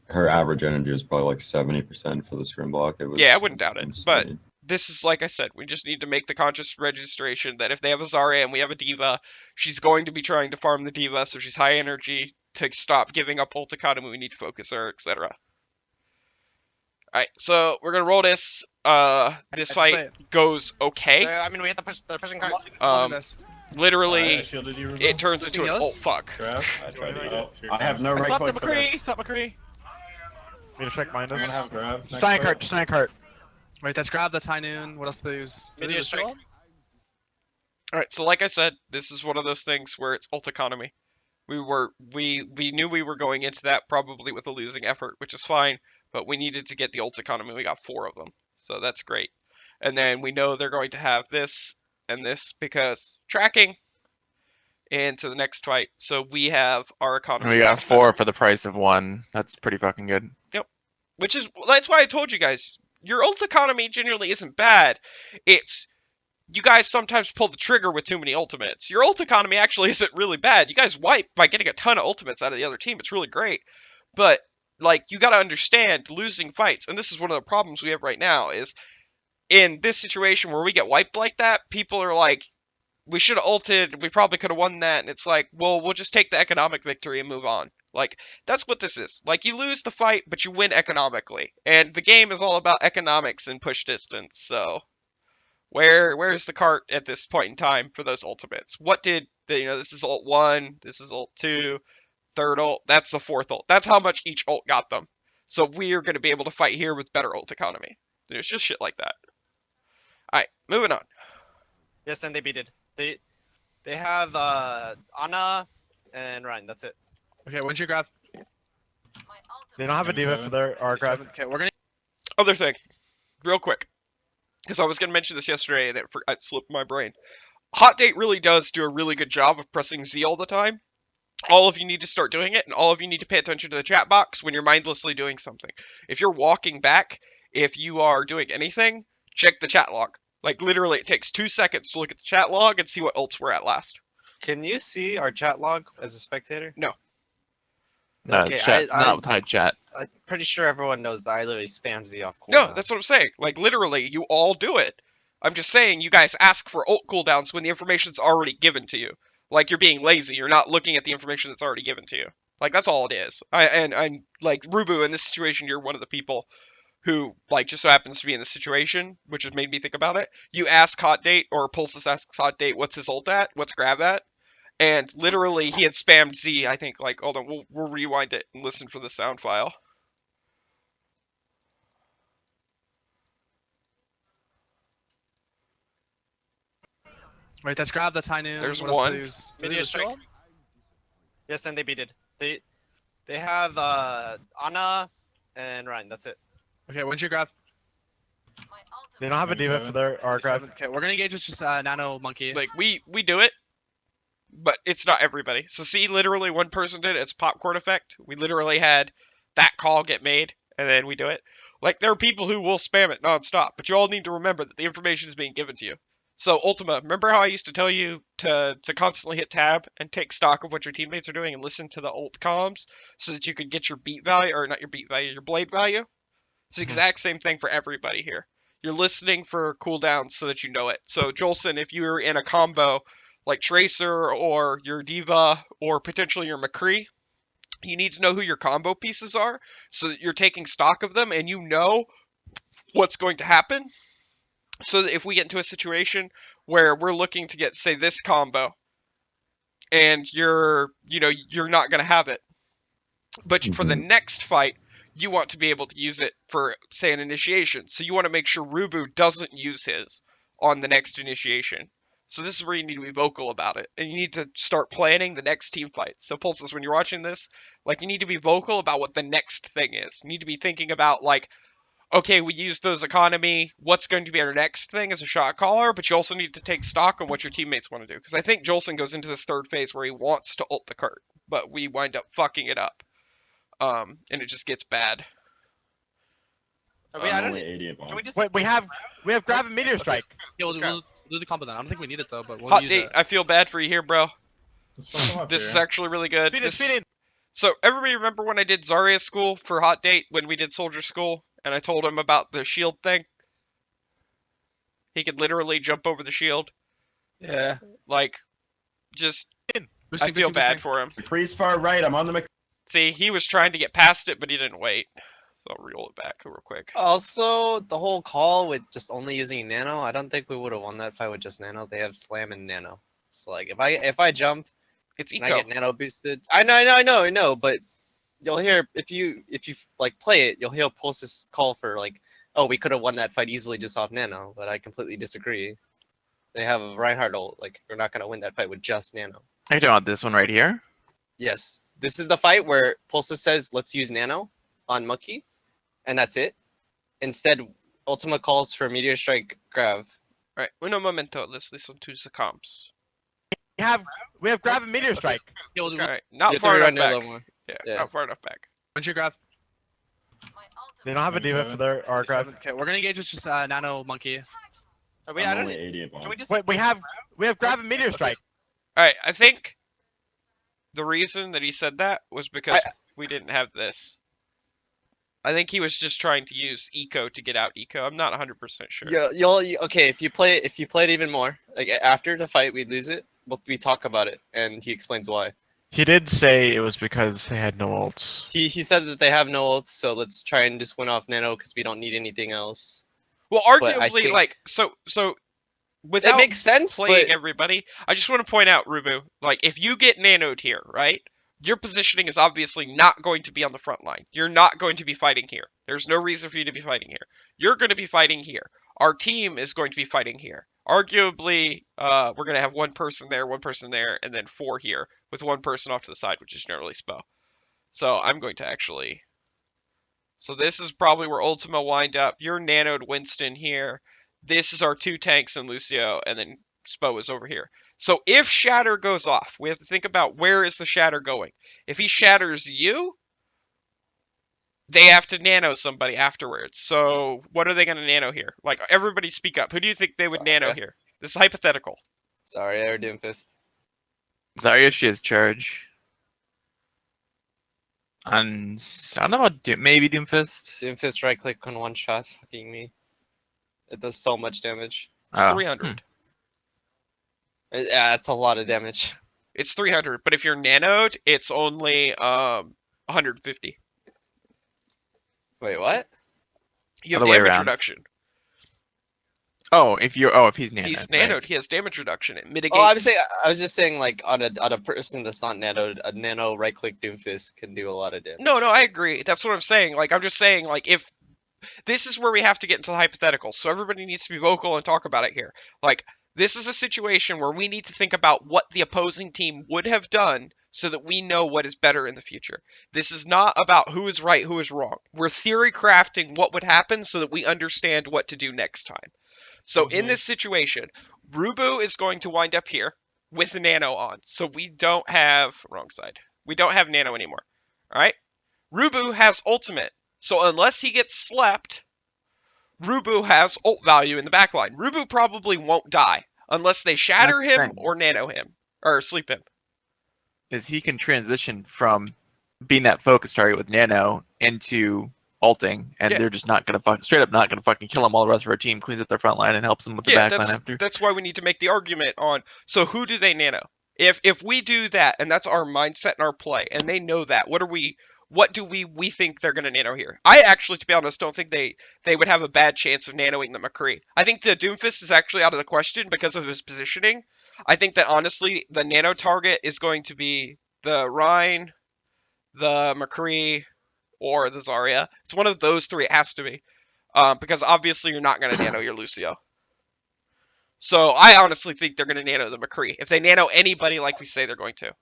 Her average energy was probably like 70% for the scrim block. It was Yeah, I wouldn't doubt it. insane. But this is, like I said, we just need to make the conscious registration that if they have a Zarya and we have a D.Va, she's going to be trying to farm the D.Va, so she's high energy to stop giving up ult economy. We need to focus her, etc. Alright, so we're gonna roll this. This fight goes okay. I mean, we have to push. They're pushing cards. Literally, I shielded you, it turns into an ult fuck. Grab. I tried to Oh, get I have no right Stop the click for McCree! this. Stop McCree! Need to check behind I'm us. gonna have grab. Stein cart, Stein cart. Wait, that's grab. That's high noon. What else do they use? Do they Media use strike. shield? Alright, so like I said, this is one of those things where it's ult economy. We knew we were going into that probably with a losing effort, which is fine, but we needed to get the ult economy. We got 4 of them, so that's great. And then we know they're going to have this and this because tracking into the next fight. So we have our economy. We got 4 for the price of 1. That's pretty fucking good. That's why I told you guys, your ult economy generally isn't bad. It's you guys sometimes pull the trigger with too many ultimates. Your ult economy actually isn't really bad. You guys wipe by getting a ton of ultimates out of the other team. It's really great. But, like, you gotta understand losing fights, and this is one of the problems we have right now, is in this situation where we get wiped like that, people are like, we should have ulted, we probably could have won that, and it's like, well, we'll just take the economic victory and move on. Like, that's what this is. Like, you lose the fight, but you win economically. And the game is all about economics and push distance, so... Where's the cart at this point in time for those ultimates? What did, this is ult 1, this is ult 2, third ult, that's the 4th ult. That's how much each ult got them. So we are going to be able to fight here with better ult economy. There's just shit like that. Alright, moving on. Yes, and they beat it. They have Ana and Ryan. That's it. Okay, when'd you grab? They don't have a D.Va for their R grab. Okay, we're gonna. Other thing, real quick, because I was going to mention this yesterday and it slipped my brain. Hot Date really does do a really good job of pressing Z all the time. All of you need to start doing it, and all of you need to pay attention to the chat box when you're mindlessly doing something. If you're walking back, if you are doing anything, check the chat log. Like, literally, it takes 2 seconds to look at the chat log and see what ults we're at last. Can you see our chat log as a spectator? No. No, Okay, chat, not with high chat. I'm pretty sure everyone knows that I literally spam Z off cooldown. No, that's what I'm saying. Like, literally, you all do it. I'm just saying you guys ask for ult cooldowns when the information's already given to you. Like, you're being lazy. You're not looking at the information that's already given to you. Like, that's all it is. I'm like, Rubu, in this situation, you're one of the people who, like, just so happens to be in this situation, which has made me think about it. You ask Hot Date, or Pulsus asks Hot Date, what's his ult at? What's grab at? And literally, he had spammed Z, I think, like, hold on, we'll rewind it and listen for the sound file. Wait, that's grab. That's high noon. There's What else do one. they use? Do they Media use strike. shield? Yes, and they beat it. They have Ana and Ryan. That's it. Okay, when'd you grab? They don't have a D.Va for their R grab. Okay, we're gonna engage with just Nano Monkey. Like, we do it. but it's not everybody. So see, literally one person did it. It's popcorn effect. We literally had that call get made, and then we do it. Like, there are people who will spam it nonstop, but you all need to remember that the information is being given to you. So, Ultima, remember how I used to tell you to constantly hit tab and take stock of what your teammates are doing and listen to the ult comms so that you could get your beat value, or not your beat value, your blade value? It's the exact same thing for everybody here. You're listening for cooldowns so that you know it. So, Jolson, if you're in a combo like Tracer or your Diva or potentially your McCree, you need to know who your combo pieces are so that you're taking stock of them and you know what's going to happen. So that if we get into a situation where we're looking to get, say, this combo and you're not going to have it, but for the next fight, you want to be able to use it for, say, an initiation. So you want to make sure Rubu doesn't use his on the next initiation. So this is where you need to be vocal about it, and you need to start planning the next team fight. So Pulses, when you're watching this, like, you need to be vocal about what the next thing is. You need to be thinking about, like, okay, we used those economy, what's going to be our next thing as a shot caller, but you also need to take stock on what your teammates want to do. Because I think Jolson goes into this third phase where he wants to ult the Kurt, but we wind up fucking it up. And it just gets bad. Wait, I don't. only 80 of Can we just? Wait, we have grab and meteor strike. Yeah, we'll do the combo then. I don't think we need it though, but we'll Hot use date, it. I feel bad for you here, bro. Let's fuck him up This is here. actually really good. Speed in, This- speed in. So everybody remember when I did Zarya school for Hot Date when we did Soldier School and I told him about the shield thing? He could literally jump over the shield. Yeah. Like, just, I Boosting, feel boosting, bad boosting. for him. McCree's far right. I'm on the Mc. See, he was trying to get past it, but he didn't wait. So I'll reel it back real quick. Also, the whole call with just only using Nano, I don't think we would have won that fight with just Nano. They have Slam and Nano. So like, if I jump It's and I eco. get Nano boosted, I know, but you'll hear if you like play it, you'll hear Pulse's call for like, oh, we could have won that fight easily just off Nano, but I completely disagree. They have a Reinhardt ult. Like, we're not gonna win that fight with just Nano. Are you talking about this one right here? Yes, this is the fight where Pulse says, let's use Nano on Monkey, and that's it. Instead, Ultima calls for Meteor Strike Grav. Alright, uno momento. Let's listen to the comps. We have grab and meteor strike. Yeah, we'll do. Alright, You not have to far enough rerun your back. level one. Yeah, Yeah. not far enough back. When's your grab? They don't have a diva for their our grab. Okay, we're gonna engage with just Nano Monkey. Wait, I I'm don't. only 80 of Can we just? Wait, we have grab and meteor strike. Alright, I think the reason that he said that was because we didn't have this. I think he was just trying to use eco to get out eco. I'm not 100% sure. Yeah, okay. If you play it even more, like after the fight, we lose it. We talk about it, and he explains why. He did say it was because they had no ults. He said that they have no ults, so let's try and just win off Nano because we don't need anything else. Well, But I arguably, think- like, so It without makes sense, playing but everybody, I just want to point out, Rubu, like, if you get nanoed here, right, your positioning is obviously not going to be on the front line. You're not going to be fighting here. There's no reason for you to be fighting here. You're going to be fighting here. Our team is going to be fighting here. Arguably, we're going to have one person there, and then 4 here, with one person off to the side, which is generally Spo. So I'm going to actually... So this is probably where Ultima wind up. You're nanoed Winston here. This is our 2 tanks and Lucio, and then Spo is over here. So if Shatter goes off, we have to think about where is the Shatter going. If he shatters you, they have to nano somebody afterwards. So what are they going to nano here? Like, everybody speak up. Who do you think they would nano Zarya. here? This is hypothetical. sorry, I heard Doomfist. Zarya, she has charge. And I don't know about maybe Doomfist. Doomfist right click on one shot, fucking me. It does so much damage. It's Oh, 300. Yeah, it's a lot of damage. It's 300, but if you're nanoed, it's only 150. Wait, what? You have Other way damage around. reduction. Oh, if he's nanoed. He's right. nanoed. He has damage reduction. It mitigates. Oh, I was just saying, like on a person that's not nanoed, a nano right click Doomfist can do a lot of damage. No, I agree. That's what I'm saying. Like, I'm just saying, like, if this is where we have to get into the hypotheticals, so everybody needs to be vocal and talk about it here. Like, this is a situation where we need to think about what the opposing team would have done so that we know what is better in the future. This is not about who is right, who is wrong. We're theory crafting what would happen so that we understand what to do next time. So in this situation, Rubu is going to wind up here. with Nano on. So we don't have, wrong side. We don't have Nano anymore. All right? Rubu has ultimate. So unless he gets slept, Rubu has ult value in the backline. Rubu probably won't die unless they shatter That's the him thing. or Nano him. Or sleep him. Is he can transition from being that focus target with Nano into ulting, and Yeah. they're just not gonna straight up not gonna fucking kill him. All the rest of our team cleans up their front line and helps them with the Yeah, back line after. that's why we need to make the argument on, so who do they Nano? If we do that, and that's our mindset and our play, and they know that, what do we think they're going to Nano here? I actually, to be honest, don't think they would have a bad chance of Nanoing the McCree. I think the Doomfist is actually out of the question because of his positioning. I think that, honestly, the Nano target is going to be the Rhine, the McCree, or the Zarya. It's one of those three. It has to be. Because obviously you're not going to Nano your Lucio. So I honestly think they're going to Nano the McCree. If they Nano anybody like we say they're going to.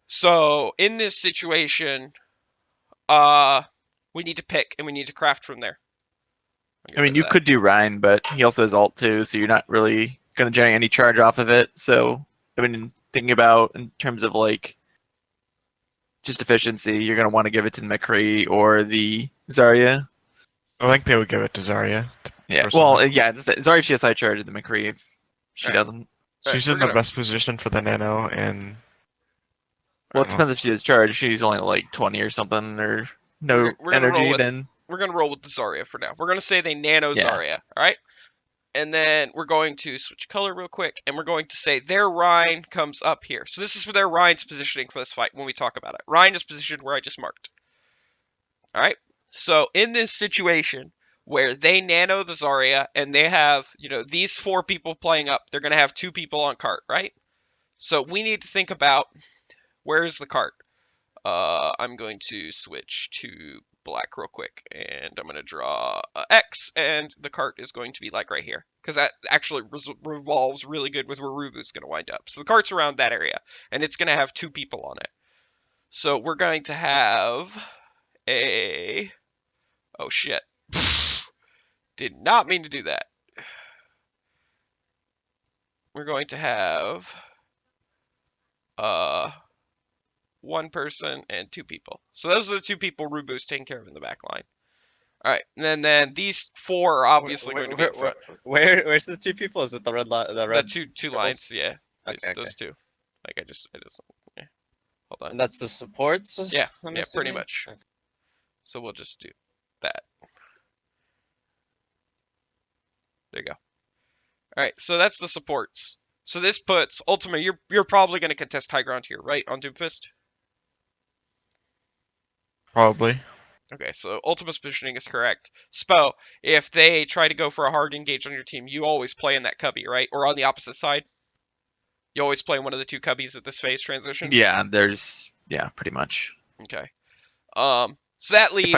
So in this situation, we need to pick and we need to craft from there. I mean, you could do Ryan, but he also has ult too, so you're not really gonna generate any charge off of it. So I mean, thinking about in terms of like just efficiency, you're gonna want to give it to the McCree or the Zarya. I think they would give it to Zarya. Yeah, personally. well, yeah, Zarya she has high charge, the McCree if she Alright. doesn't. She's we're in the gonna- best position for the Nano, and Well, it depends if she has charge. She's only like 20 or something, or no We're gonna roll energy. with- Then We're going to roll with the Zarya for now. We're going to say they Nano Yeah. Zarya, alright? And then we're going to switch color real quick, and we're going to say their Rhine comes up here. So this is for their Rhine's positioning for this fight when we talk about it. Rhine is positioned where I just marked. Alright? So in this situation where they Nano the Zarya, and they have, these 4 people playing up, they're going to have 2 people on cart, right? So we need to think about, where's the cart? I'm going to switch to black real quick, and I'm going to draw a X, and the cart is going to be like right here, because that actually revolves really good with where Rubu's going to wind up. So the cart's around that area, and it's going to have 2 people on it. So we're going to have a... Oh shit. Did not mean to do that. We're going to have 1 person and 2 people. So those are the 2 people Rubu's taking care of in the back line. Alright, and then these 4 are obviously going to be in front. Where's the 2 people? Is it the red line? The The red. two circles? lines, yeah. Okay, Those 2. Like I just yeah. Hold on. And that's the supports. Yeah, I'm yeah, pretty assuming? much. Okay. So we'll just do that. There you go. Alright, so that's the supports. So this puts Ultima, you're probably going to contest high ground here, right? On Doomfist? probably. Okay, so Ultima's positioning is correct. Spo, if they try to go for a hard engage on your team, you always play in that cubby, right? Or on the opposite side? You always play one of the 2 cubbies at this phase transition? yeah, pretty much. Okay. So that leaves...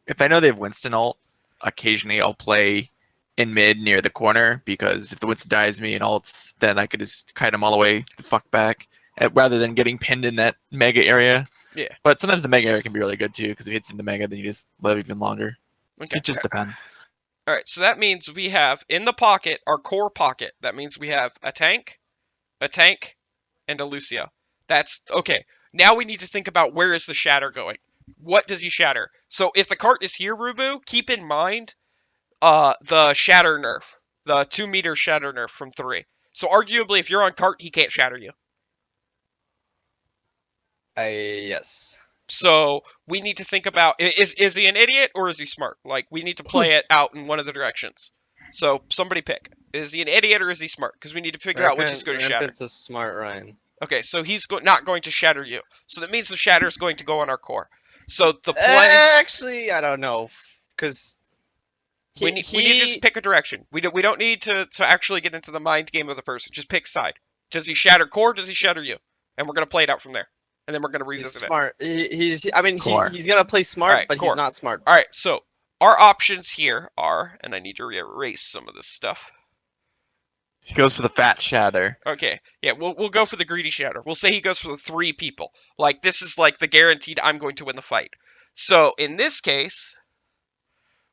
If I know they have Winston ult, occasionally I'll play in mid near the corner, because if the Winston dies me and ults, then I could just kite him all the way the fuck back, rather than getting pinned in that mega area. Yeah. But sometimes the mega area can be really good too, because if it hits in the mega, then you just live even longer. Okay. It just depends. Alright, so that means we have, in the pocket, our core pocket, that means we have a tank, and a Lucio. That's, okay. Now we need to think about where is the shatter going. What does he shatter? So if the cart is here, Rubu, keep in mind the shatter nerf. The 2-meter shatter nerf from 3. So arguably, if you're on cart, he can't shatter you. Yes. So we need to think about, is he an idiot or is he smart? Like, we need to play it out in one of the directions. So somebody pick. Is he an idiot or is he smart? Because we need to figure out which he's going to shatter. Rampant's a smart Ryan. Okay, so he's not going to shatter you. So that means the shatter is going to go on our core. So the play... Actually, I don't know, because we need to just pick a direction. We don't need to actually get into the mind game of the person. Just pick side. Does he shatter core? Does he shatter you? And we're going to play it out from there. And then we're going to He's revisit it. smart. He's Core. he's gonna play smart, Alright, but core. he's not smart. All right, so our options here are, and I need to erase some of this stuff. He goes for the fat shatter. Okay, yeah, we'll go for the greedy shatter. We'll say he goes for the 3 people. Like, this is like the guaranteed I'm going to win the fight. So in this case,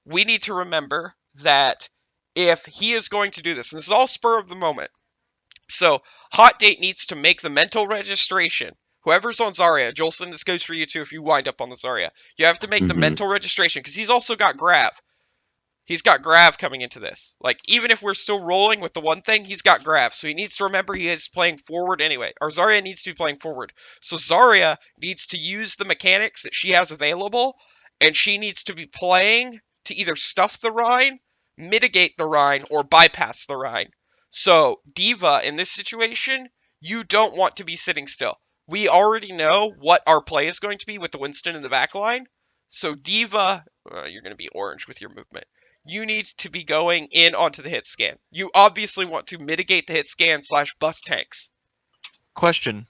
we need to remember that if he is going to do this, and this is all spur of the moment. So Hot Date needs to make the mental registration. Whoever's on Zarya, Jolson, this goes for you too if you wind up on the Zarya. You have to make the mental registration because he's also got Grav. He's got Grav coming into this. Like, even if we're still rolling with the one thing, he's got Grav. So he needs to remember he is playing forward anyway. Or Zarya needs to be playing forward. So Zarya needs to use the mechanics that she has available, and she needs to be playing to either stuff the Rhine, mitigate the Rhine, or bypass the Rhine. So, D.Va, in this situation, you don't want to be sitting still. We already know what our play is going to be with the Winston in the back line. So D.Va, you're going to be orange with your movement. You need to be going in onto the hit scan. You obviously want to mitigate the hit scan / bust tanks. Question.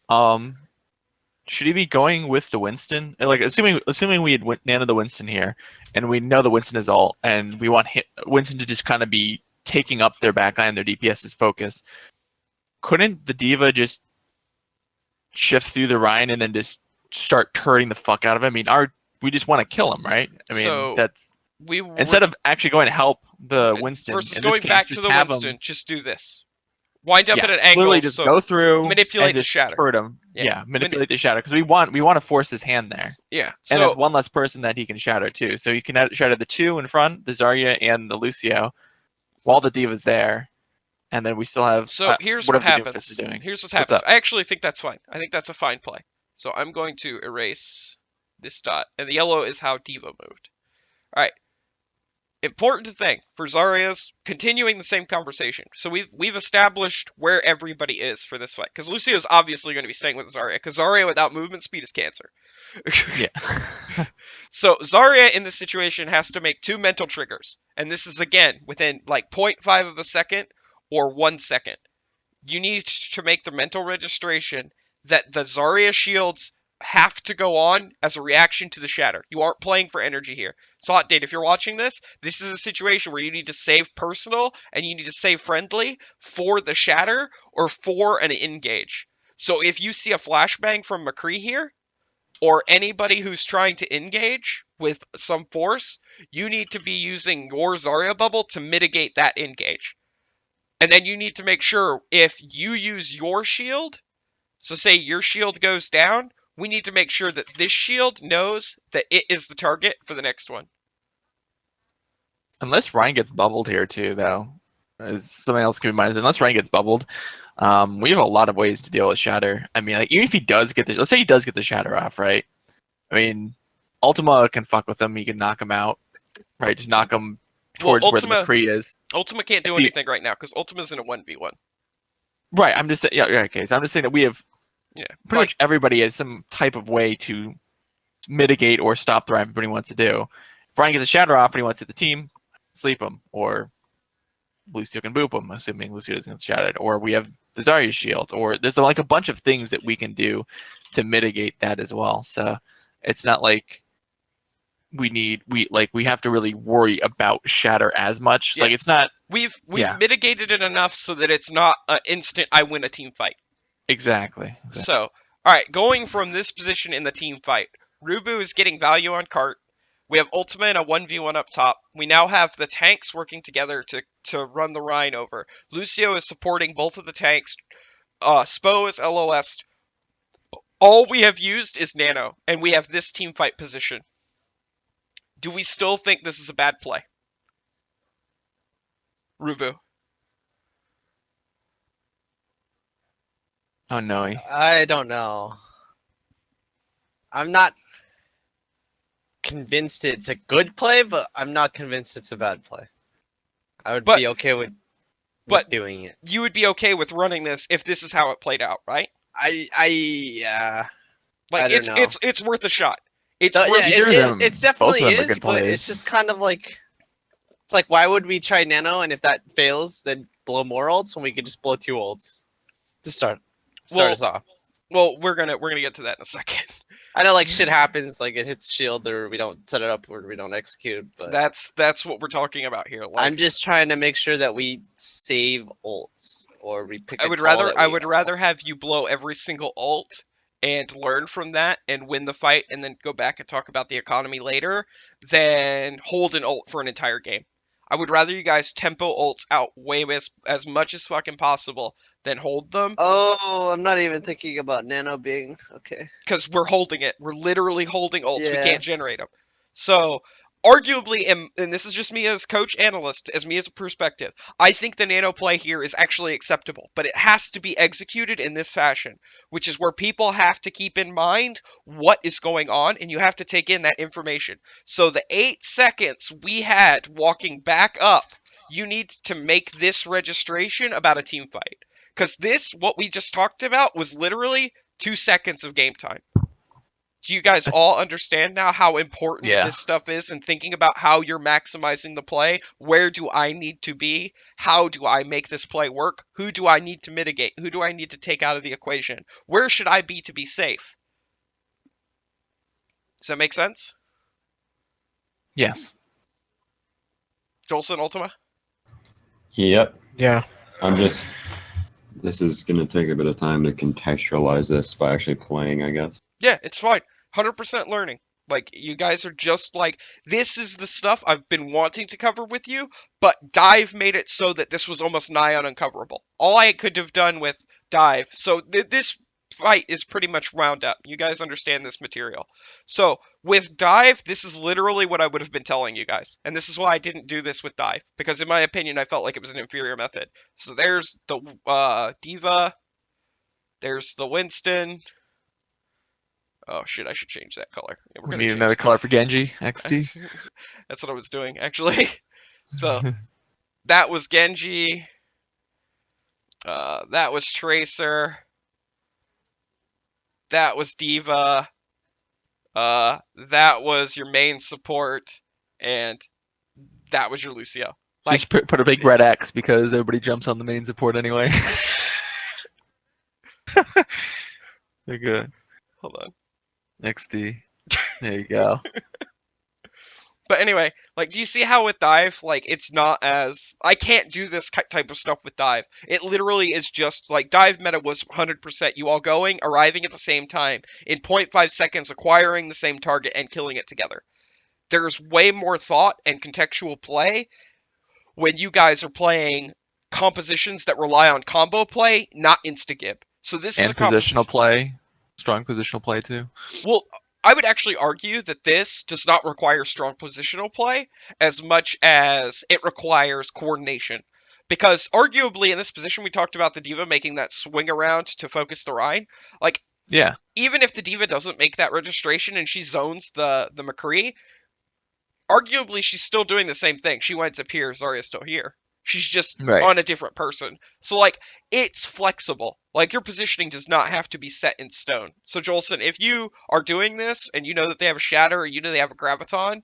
Should he be going with the Winston? Like, assuming we had nano the Winston here, and we know the Winston is ult, and we want Winston to just kind of be taking up their backline, their DPS's focus. Couldn't the D.Va just shift through the Rhine and then just start turning the fuck out of him? I mean, we just want to kill him, right? I mean, So, that's instead of actually going to help the Winston. Versus in this going case, back to just the have Winston, him, just do this. Wind up at an angle. literally just so go through, manipulate and the just shatter. hurt him. Yeah, manipulate the shadow because we want to force his hand there. Yeah. And So that's one less person that he can shadow too. So you can shadow the two in front, the Zarya and the Lucio, while the D.Va's there, and then we still have. So here's what whatever the Doomfist happens. is doing. Here's what What's happens. up? I actually think that's fine. I think that's a fine play. So I'm going to erase this dot, and the yellow is how D.Va moved. All right. Important thing for Zarya's continuing the same conversation. So we've established where everybody is for this fight because Lucio is obviously going to be staying with Zarya because Zarya without movement speed is cancer. Yeah. So Zarya in this situation has to make 2 mental triggers, and this is again within like 0.5 of a second or 1 second. You need to make the mental registration that the Zarya shields have to go on as a reaction to the shatter. You aren't playing for energy here. So Hot Date, if you're watching this is a situation where you need to save personal and you need to save friendly for the shatter or for an engage. So if you see a flashbang from McCree here, or anybody who's trying to engage with some force, you need to be using your Zarya bubble to mitigate that engage. And then you need to make sure if you use your shield, so say your shield goes down, we need to make sure that this shield knows that it is the target for the next one. Unless Ryan gets bubbled here too, though, is something else can be minded. Unless Ryan gets bubbled, we have a lot of ways to deal with shatter. I mean, like even if he does get let's say he does get the shatter off, right? I mean, Ultima can fuck with him. He can knock him out, right? Just knock him towards where the McCree is. Ultima can't do anything right now because Ultima's in a 1v1. Right. I'm just saying. Yeah. Okay. So I'm just saying that we have pretty much everybody has some type of way to mitigate or stop the Ryan when he wants to do. If Ryan gets a shatter off and he wants to hit the team, sleep him, or Lucio can boop him, assuming Lucio doesn't get shattered, or we have the Zarya shield, or there's like a bunch of things that we can do to mitigate that as well. So it's not like we have to really worry about shatter as much. Yeah. Like it's not. We've mitigated it enough so that it's not an instant I win a team fight. Exactly. So, all right, going from this position in the team fight, Rubu is getting value on cart. We have Ultima in a 1v1 up top. We now have the tanks working together to run the Rhine over. Lucio is supporting both of the tanks. Spo is LOS. All we have used is Nano, and we have this team fight position. Do we still think this is a bad play? Rubu. Oh no. I don't know. I'm not convinced it's a good play, but I'm not convinced it's a bad play. I would be okay with doing it. You would be okay with running this if this is how it played out, right? Yeah. Like it's worth a shot. It's definitely is, but it's just kind of like it's like why would we try Nano and if that fails then blow more ults when we could just blow 2 ults to start us off. Well, we're gonna get to that in a second. I know like shit happens, like it hits shield or we don't set it up or we don't execute, but that's what we're talking about here. Like, I'm just trying to make sure that we save ults or we pick I would rather have you blow every single ult and learn from that and win the fight and then go back and talk about the economy later than hold an ult for an entire game. I would rather you guys tempo ults out way as much as fucking possible than hold them. Oh, I'm not even thinking about nano being okay. Because we're holding it. We're literally holding ults. We Yeah. can't generate them. So, arguably, and this is just me as coach analyst, as me as a perspective, I think the nano play here is actually acceptable, but it has to be executed in this fashion, which is where people have to keep in mind what is going on, and you have to take in that information. So the 8 seconds we had walking back up, you need to make this registration about a team fight. Because this, what we just talked about, was literally 2 seconds of game time. Do you guys all understand now how important this stuff is and thinking about how you're maximizing the play? Where do I need to be? How do I make this play work? Who do I need to mitigate? Who do I need to take out of the equation? Where should I be to be safe? Does that make sense? Yes. Jolson, Ultima? Yep. Yeah. This is going to take a bit of time to contextualize this by actually playing, I guess. Yeah, it's fine. 100% learning. Like, you guys are just like, this is the stuff I've been wanting to cover with you, but Dive made it so that this was almost nigh on uncoverable. All I could have done with Dive, so this fight is pretty much wound up. You guys understand this material. So, with Dive, this is literally what I would have been telling you guys. And this is why I didn't do this with Dive, because in my opinion, I felt like it was an inferior method. So there's the Diva, there's the Winston. Oh shit, I should change that color. Yeah, We need another color for Genji, XD. That's what I was doing, actually. So, that was Genji. That was Tracer. That was Diva. That was your main support. And that was your Lucio. Like, Just put a big red X because everybody jumps on the main support anyway. They're good. Hold on. XD. There you go. But anyway, like, do you see how with Dive, like, it's not as... I can't do this type of stuff with Dive. It literally is just, like, Dive meta was 100% you all going, arriving at the same time, in 0.5 seconds, acquiring the same target, and killing it together. There's way more thought and contextual play when you guys are playing compositions that rely on combo play, not insta-gib. So this is a positional play. Strong positional play, too. Well, I would actually argue that this does not require strong positional play as much as it requires coordination. Because arguably in this position, we talked about the Diva making that swing around to focus the Rhine. Like, yeah, even if the Diva doesn't make that registration and she zones the McCree, arguably she's still doing the same thing. She winds up here, Zarya's still here. She's just on a different person. So, like, it's flexible. Like, your positioning does not have to be set in stone. So, Jolson, if you are doing this, and you know that they have a Shatter, or you know they have a Graviton,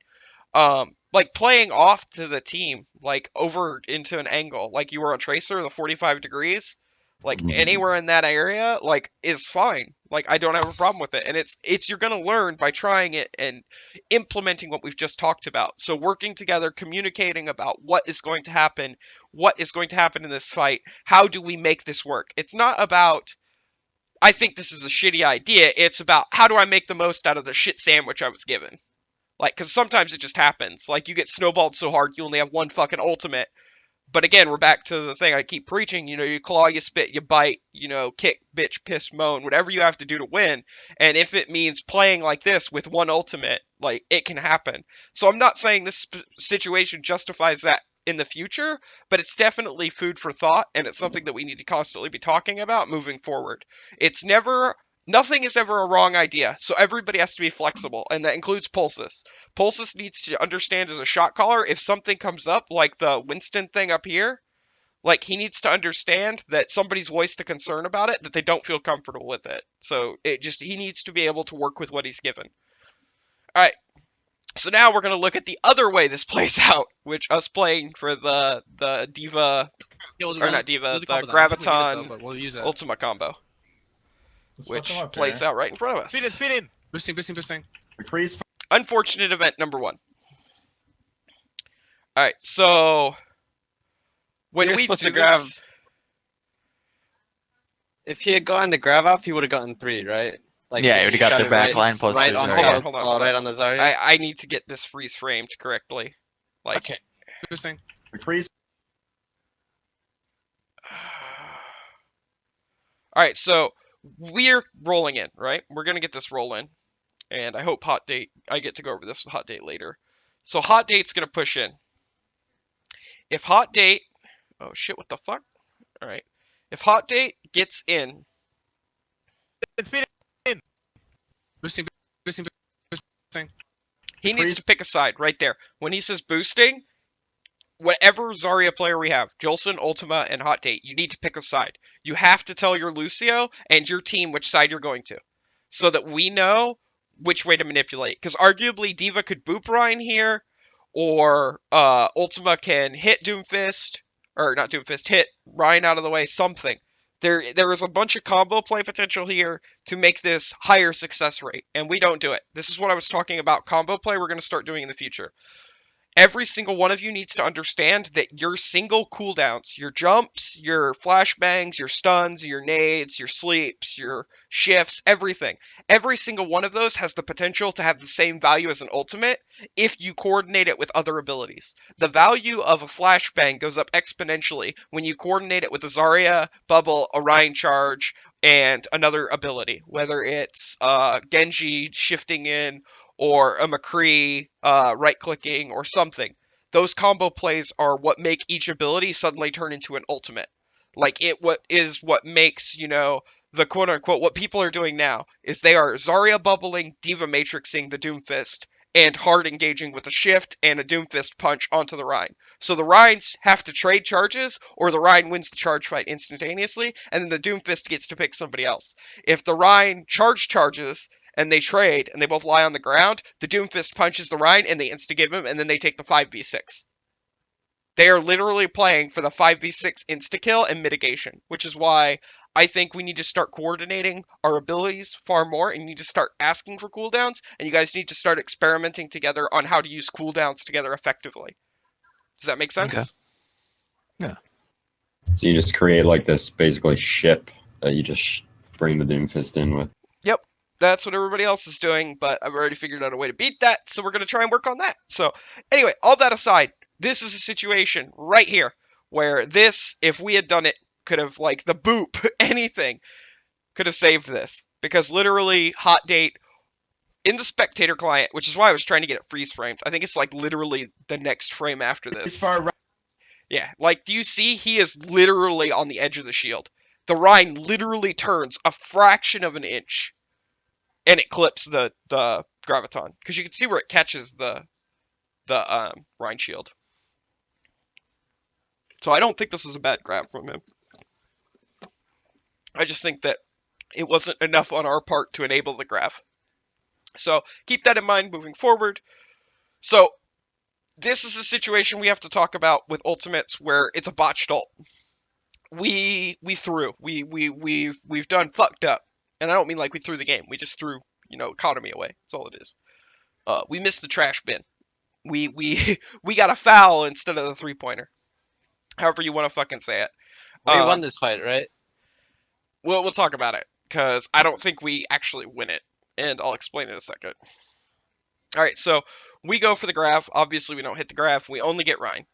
like, playing off to the team, like, over into an angle, like you were on Tracer, the 45 degrees, like, anywhere in that area, like, is fine. Like, I don't have a problem with it. And it's you're gonna learn by trying it and implementing what we've just talked about. So working together, communicating about what is going to happen in this fight, how do we make this work? It's not about, I think this is a shitty idea, it's about how do I make the most out of the shit sandwich I was given. Like, because sometimes it just happens. Like, you get snowballed so hard, you only have one fucking ultimate. But again, we're back to the thing I keep preaching, you know, you claw, you spit, you bite, you know, kick, bitch, piss, moan, whatever you have to do to win. And if it means playing like this with one ultimate, like, it can happen. So I'm not saying this situation justifies that in the future, but it's definitely food for thought, and it's something that we need to constantly be talking about moving forward. It's never... Nothing is ever a wrong idea, so everybody has to be flexible, and that includes Pulsus. Pulsus needs to understand as a shot caller, if something comes up, like the Winston thing up here, like, he needs to understand that somebody's voiced a concern about it, that they don't feel comfortable with it. So, he needs to be able to work with what he's given. Alright, so now we're going to look at the other way this plays out, which us playing for the Diva, or not Diva, the Graviton Ultima combo. Which plays out right in front of us. Speed in! Boosting. Unfortunate event number 1. Alright, so... When we supposed do to grab... this... If he had gotten the grab off, he would have gotten 3, right? Like, yeah, he would have got the back line plus right 2. on Hold on. right on the Zarya. I need to get this freeze framed correctly. Like, okay. Boosting. Freeze. All right, so we're rolling in, right? We're gonna get this roll in, and I hope Hot Date. I get to go over this with Hot Date later. So Hot Date's gonna push in. If Hot Date, oh shit, what the fuck? All right, if Hot Date gets in, Speed in. Boosting. Boosting. Boosting. he needs to pick a side right there. When he says boosting, whatever Zarya player we have, Jolson, Ultima, and Hot Date, you need to pick a side. You have to tell your Lucio and your team which side you're going to, so that we know which way to manipulate. Because arguably Diva could boop Ryan here, or Ultima can hit Doomfist, or not Doomfist, hit Ryan out of the way, something. There is a bunch of combo play potential here to make this higher success rate, and we don't do it. This is what I was talking about. Combo play we're going to start doing in the future. Every single one of you needs to understand that your single cooldowns, your jumps, your flashbangs, your stuns, your nades, your sleeps, your shifts, everything, every single one of those has the potential to have the same value as an ultimate if you coordinate it with other abilities. The value of a flashbang goes up exponentially when you coordinate it with a Zarya, Bubble, Orion Charge, and another ability, whether it's Genji shifting in, or a McCree right-clicking, or something. Those combo plays are what make each ability suddenly turn into an ultimate. Like, what makes, the quote-unquote, what people are doing now, is they are Zarya bubbling, Diva matrixing the Doomfist, and hard engaging with a shift and a Doomfist punch onto the Rhine. So the Rhines have to trade charges, or the Rhine wins the charge fight instantaneously, and then the Doomfist gets to pick somebody else. If the Rhine charges, and they trade, and they both lie on the ground, the Doomfist punches the Rhine, and they insta-give him, and then they take the 5v6. They are literally playing for the 5v6 insta-kill and mitigation, which is why I think we need to start coordinating our abilities far more, and you need to start asking for cooldowns, and you guys need to start experimenting together on how to use cooldowns together effectively. Does that make sense? Okay. Yeah. So you just create like this basically ship that you just bring the Doomfist in with. Yep. That's what everybody else is doing, but I've already figured out a way to beat that, so we're going to try and work on that. So, anyway, all that aside, this is a situation right here where this, if we had done it, could have, like, the boop, anything, could have saved this. Because literally, Hot Date, in the spectator client, which is why I was trying to get it freeze framed, I think it's, like, literally the next frame after this. Yeah, like, do you see? He is literally on the edge of the shield. The Rhine literally turns a fraction of an inch, and it clips the graviton, because you can see where it catches the Rhine shield. So I don't think this was a bad grab from him. I just think that it wasn't enough on our part to enable the grab. So keep that in mind moving forward. So this is a situation we have to talk about with ultimates where it's a botched ult. We threw. We've done fucked up. And I don't mean like we threw the game. We just threw, economy away. That's all it is. We missed the trash bin. We got a foul instead of the 3-pointer. However you want to fucking say it. We won this fight, right? We'll talk about it, because I don't think we actually win it, and I'll explain in a second. Alright, so we go for the grab. Obviously, we don't hit the grab. We only get Rhine.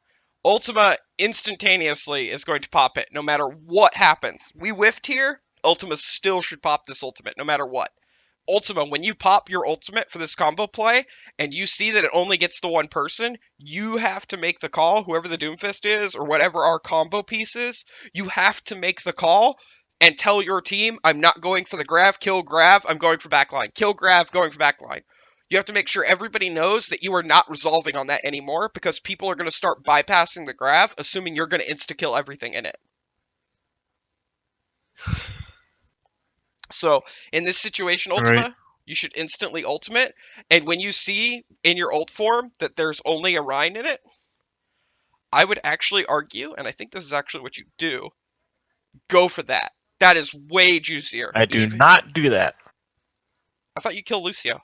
Ultima instantaneously is going to pop it, no matter what happens. We whiffed here. Ultima still should pop this ultimate, no matter what. Ultima, when you pop your ultimate for this combo play, and you see that it only gets the one person, you have to make the call, whoever the Doomfist is, or whatever our combo piece is, you have to make the call and tell your team, I'm not going for the grav, kill grav, I'm going for backline. Kill grav, going for backline. You have to make sure everybody knows that you are not resolving on that anymore, because people are going to start bypassing the grav, assuming you're going to insta-kill everything in it. So, in this situation, Ultima, you should instantly ultimate, and when you see in your ult form that there's only a Rhine in it, I would actually argue, and I think this is actually what you do, go for that. That is way juicier. I do not do that. I thought you killed Lucio.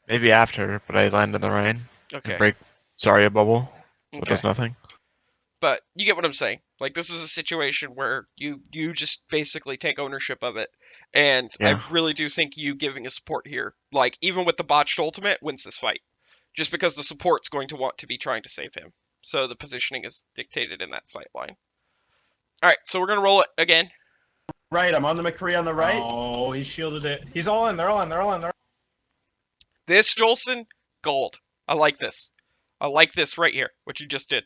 Maybe after, but I land in the rain. Okay. Break Zarya bubble. It Okay. does nothing. But you get what I'm saying. Like, this is a situation where you just basically take ownership of it. And Yeah. I really do think you giving a support here, like, even with the botched ultimate, wins this fight. just because the support's going to want to be trying to save him. So the positioning is dictated in that sight line. All right, so we're going to roll it again. Right, I'm on the McCree on the right. Oh, he shielded it. He's all in. They're all in. They're all in. They're This, Jolson, gold. I like this. I like this right here, what you just did.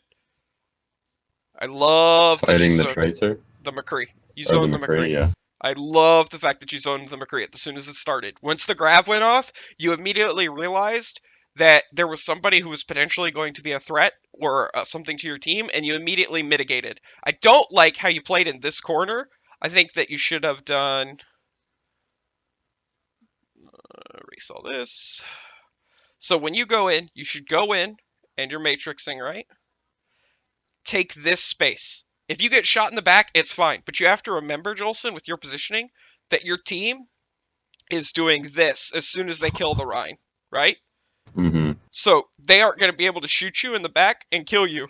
I love that you Fighting the zoned Tracer. the McCree. You Or the zoned the McCree. Yeah. I love the fact that you zoned the McCree as soon as it started. Once the grab went off, you immediately realized that there was somebody who was potentially going to be a threat or something to your team, and you immediately mitigated. I don't like how you played in this corner. I think that you should have done... erase all this. So when you go in, you should go in, and you're matrixing, right? Take this space. If you get shot in the back, it's fine. But you have to remember, Jolson, with your positioning, that your team is doing this as soon as they kill the Rhine, right? Mm-hmm. So they aren't going to be able to shoot you in the back and kill you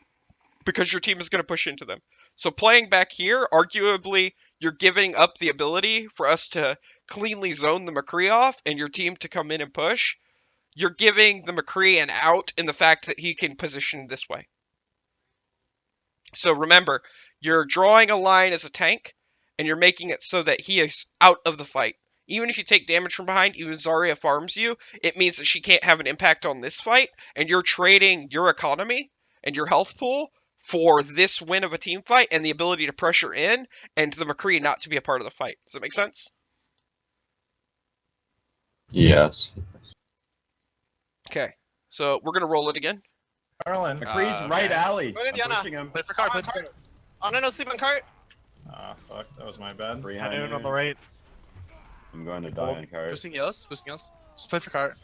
because your team is going to push into them. So playing back here, arguably, you're giving up the ability for us to cleanly zone the McCree off and your team to come in and push. You're giving the McCree an out in the fact that he can position this way. So remember, you're drawing a line as a tank, and you're making it so that he is out of the fight. Even if you take damage from behind, even Zarya farms you, it means that she can't have an impact on this fight, and you're trading your economy and your health pool for this win of a team fight and the ability to pressure in, and the McCree not to be a part of the fight. Does that make sense? Yes. Okay, so we're going to roll it again. all in. McCree's right alley. Go to I'm Diana. pushing him. Play for cart. I'm Play on for cart. Oh, no, sleep on cart. Ah, fuck. That was my bad. Behind on the me. right. I'm going to die in card. Boosting heals. Boosting heals. Just play for cart.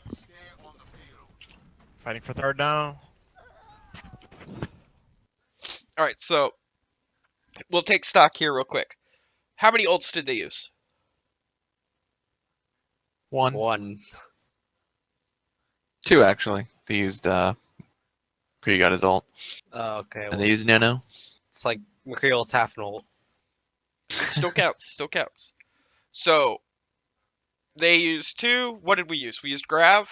Fighting for third down. All right, so we'll take stock here real quick. How many ults did they use? One. 2 actually. They used Kree got his ult, Oh, okay. and Well, they used Nano. it's like McCree ult's half an ult. It still counts. Still counts. So they used 2. What did we use? We used Grav.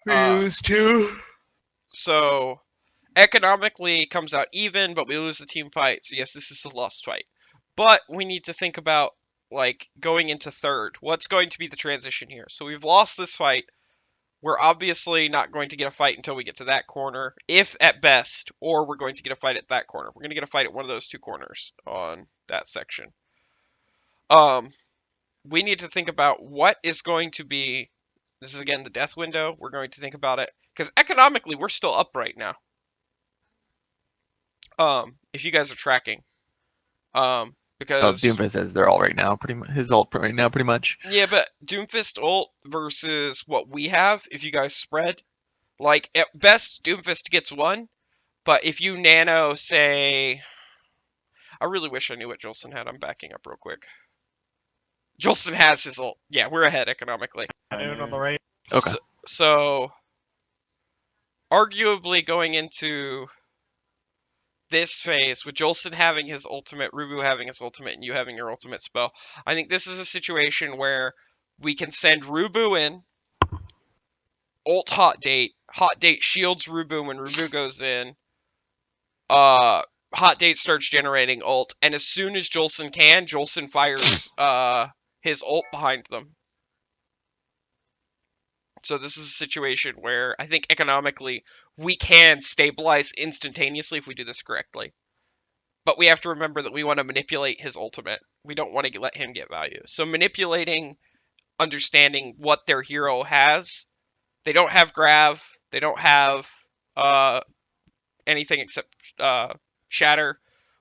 used 2. So economically it comes out even, but we lose the team fight. So yes, this is a lost fight. But we need to think about like going into third. What's going to be the transition here? So we've lost this fight. We're obviously not going to get a fight until we get to that corner, if at best, or we're going to get a fight at that corner. We're going to get a fight at one of those 2 corners on that section. We need to think about what is going to be, this is again the death window, we're going to think about it, because economically we're still up right now. If you guys are tracking. Because Doomfist says they're all right now, pretty much. His ult right now, pretty much. yeah, but Doomfist ult versus what we have, if you guys spread, like at best Doomfist gets 1, but if you nano, say, I really wish I knew what Jolson had. I'm backing up real quick. Jolson has his ult. Yeah, we're ahead economically. On the right. Okay. So arguably going into this phase, with Jolson having his ultimate, Rubu having his ultimate, and you having your ultimate spell, I think this is a situation where we can send Rubu in, ult hot date shields Rubu when Rubu goes in, hot date starts generating ult, and as soon as Jolson can, Jolson fires his ult behind them. So this is a situation where I think economically we can stabilize instantaneously if we do this correctly. But we have to remember that we want to manipulate his ultimate. We don't want to let him get value. So manipulating, understanding what their hero has. They don't have Grav. They don't have anything except Shatter.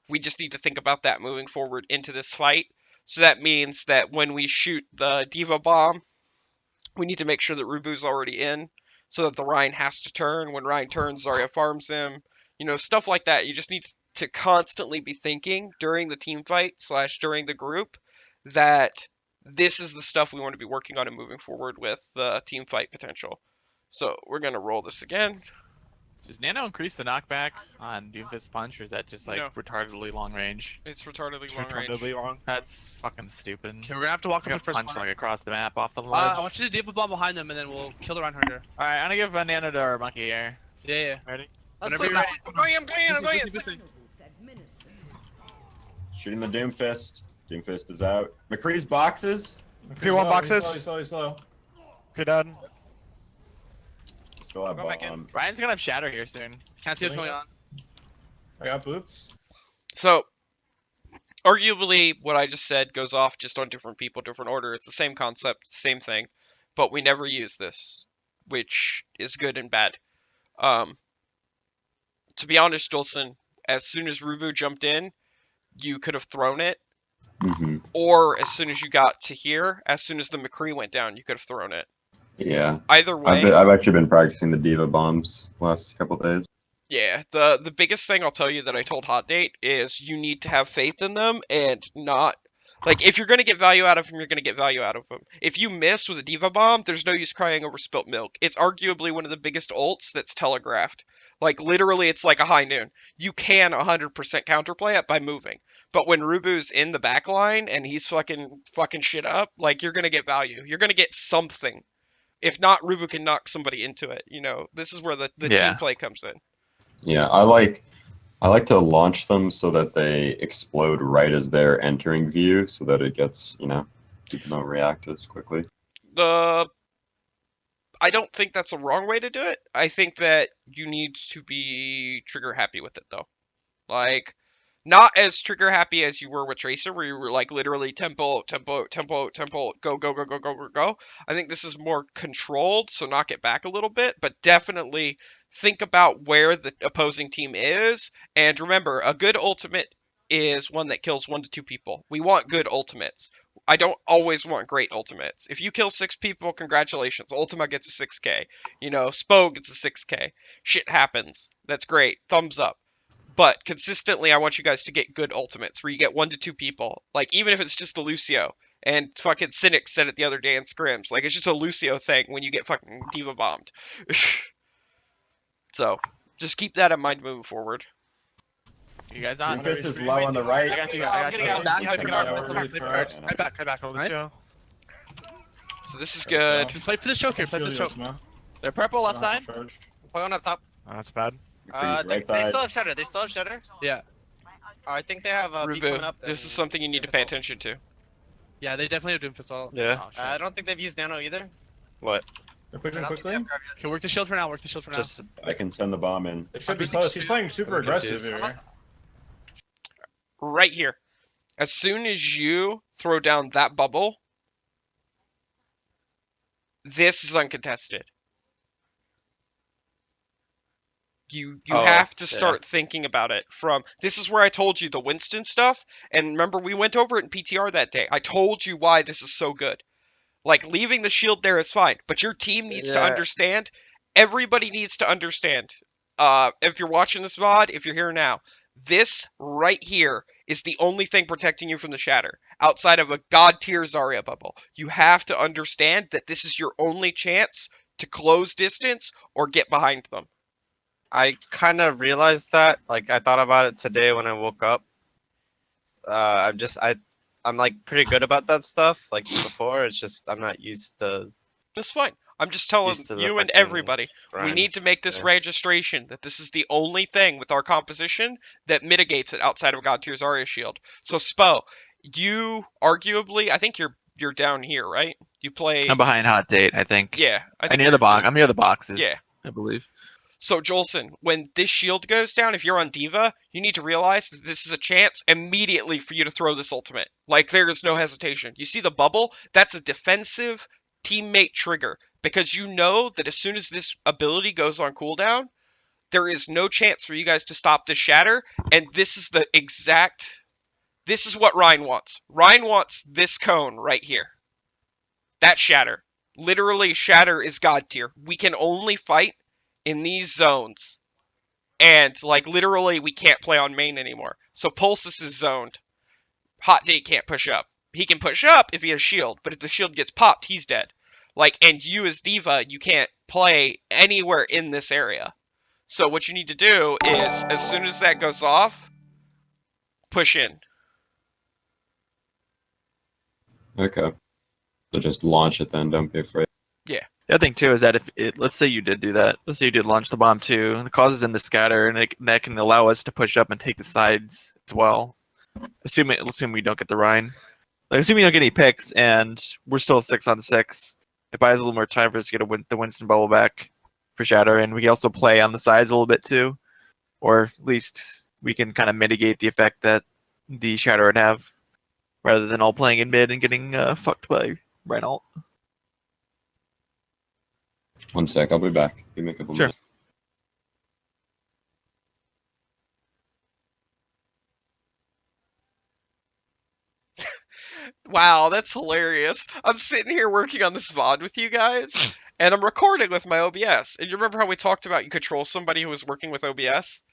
We just need to think about that moving forward into this fight. So that means that when we shoot the Diva Bomb, we need to make sure that Rubu's already in, so that the Rhine has to turn. When Rhine turns, Zarya farms him. You know, stuff like that. You just need to constantly be thinking during the team fight / during the group that this is the stuff we want to be working on and moving forward with the team fight potential. So we're going to roll this again. Does Nano increase the knockback on Doomfist Punch, or is that just like No. retardedly long range? It's retardedly long Retardedly range. long. That's fucking stupid. Okay, we're gonna have to walk I up the got first punched corner. like across the map off the ledge. I want you to Diva Bomb behind them, and then we'll kill the Reinhardt. Alright, I'm gonna give a Nano to our monkey here. Yeah. Ready? Let's Whenever see. you're ready. I'm going in. I'm going in. Boosting. Shooting the Doomfist. Doomfist is out. McCree's boxes. P1 boxes. Slow. Okay, done. Still have Go back in. bomb. Ryan's gonna have Shatter here soon. Can't see what's going on. I got boots. So, arguably, what I just said goes off just on different people, different order. It's the same concept, same thing, but we never use this, which is good and bad. To be honest, Jolson, as soon as Rubu jumped in, you could have thrown it, Hmm. or as soon as you got to here, as soon as the McCree went down, you could have thrown it. Yeah. Either way, I've actually been practicing the Diva bombs last couple days. yeah, the biggest thing I'll tell you that I told Hot Date is you need to have faith in them and not like if you're gonna get value out of them, you're gonna get value out of them. If you miss with a Diva Bomb, there's no use crying over spilt milk. It's arguably one of the biggest ults that's telegraphed. Like literally, it's like a high noon. You can 100% counterplay it by moving, but when Rubu's in the back line and he's fucking shit up, like you're gonna get value. You're gonna get something. If not, Rubu can knock somebody into it. You know, this is where the team play comes in. Yeah, I like to launch them so that they explode right as they're entering view, so that it gets, people don't react as quickly. I don't think that's a wrong way to do it. I think that you need to be trigger happy with it though. Like, not as trigger happy as you were with Tracer, where you were like literally tempo, go. I think this is more controlled, so knock it back a little bit, but definitely think about where the opposing team is. And remember, a good ultimate is one that kills 1 to 2 people. We want good ultimates. I don't always want great ultimates. If you kill 6 people, congratulations. Ultima gets a 6k. Spo gets a 6k. Shit happens. That's great. Thumbs up. But consistently, I want you guys to get good ultimates where you get 1 to 2 people. Like, even if it's just a Lucio. And fucking Cynic said it the other day in scrims. Like, it's just a Lucio thing when you get fucking Diva bombed. So, just keep that in mind moving forward. You guys on? Doomfist is low on the right. I got you. I'm getting out. Back, You have to back, get back, out. back, back, back, back, Nice. back. So this is good. Just play for this choke here. Play for this choke. They're purple left side. Play on up top. Oh, that's bad. McCree's They right side. still have Shatter. They still have Shatter. Yeah. I think they have B coming Rubu, up. this is and something you need to pay Doomfist. attention to. Yeah, they definitely have Doomfist all. Yeah. Oh, shit. I don't think they've used Nano either. What? They're pushing quickly. Okay, work the shield for now. Work the shield for now. Just I can send the bomb in. It should be close. He's playing super I'm aggressive confused. here. Right here. As soon as you throw down that bubble, this is uncontested. You Oh, have to yeah. start thinking about it from this is where I told you the Winston stuff, and remember we went over it in PTR that day. I told you why this is so good. Like leaving the shield there is fine, but your team needs to Yeah. understand. Everybody needs to understand. If you're watching this VOD, if you're here now, this right here is the only thing protecting you from the shatter outside of a god tier Zarya bubble. You have to understand that this is your only chance to close distance or get behind them. I kind of realized that. Like, I thought about it today when I woke up. I'm like pretty good about that stuff. Like before, it's just I'm not used to. That's fine. I'm just telling Used to the you and fucking everybody, we grind. need to make this Yeah. registration that this is the only thing with our composition that mitigates it outside of God tier Zarya shield. So Spo, you arguably, I think you're down here, right? You play. I'm behind Hot Date, I think. Yeah, I I'm think near you're- the box. I'm near the boxes. Yeah. I believe. So Jolson, when this shield goes down, if you're on Diva, you need to realize that this is a chance immediately for you to throw this ultimate. Like there is no hesitation. You see the bubble? That's a defensive teammate trigger because you know that as soon as this ability goes on cooldown, there is no chance for you guys to stop this shatter. And this is this is what Ryan wants. Ryan wants this cone right here. That shatter. Literally, shatter is god tier. We can only fight in these zones. And, like, literally, we can't play on main anymore. So Pulsus is zoned. Hot Date can't push up. He can push up if he has shield, but if the shield gets popped, he's dead. Like, and you as Diva, you can't play anywhere in this area. So what you need to do is, as soon as that goes off, push in. Okay. So just launch it then. Don't be afraid. Yeah. The other thing too is that if it, let's say you did do that, let's say you did launch the bomb too, and it causes them to scatter, and that can allow us to push up and take the sides as well. Assuming we don't get the Rhine, like assuming we don't get any picks, and we're still 6-on-6. It buys a little more time for us to get the Winston bubble back for Shatter, and we can also play on the sides a little bit too, or at least we can kind of mitigate the effect that the Shatter would have, rather than all playing in mid and getting fucked by Rhine. 1 sec. I'll be back. Give me a couple Sure. minutes. Wow, that's hilarious. I'm sitting here working on this VOD with you guys, and I'm recording with my OBS. And you remember how we talked about you control somebody who was working with OBS?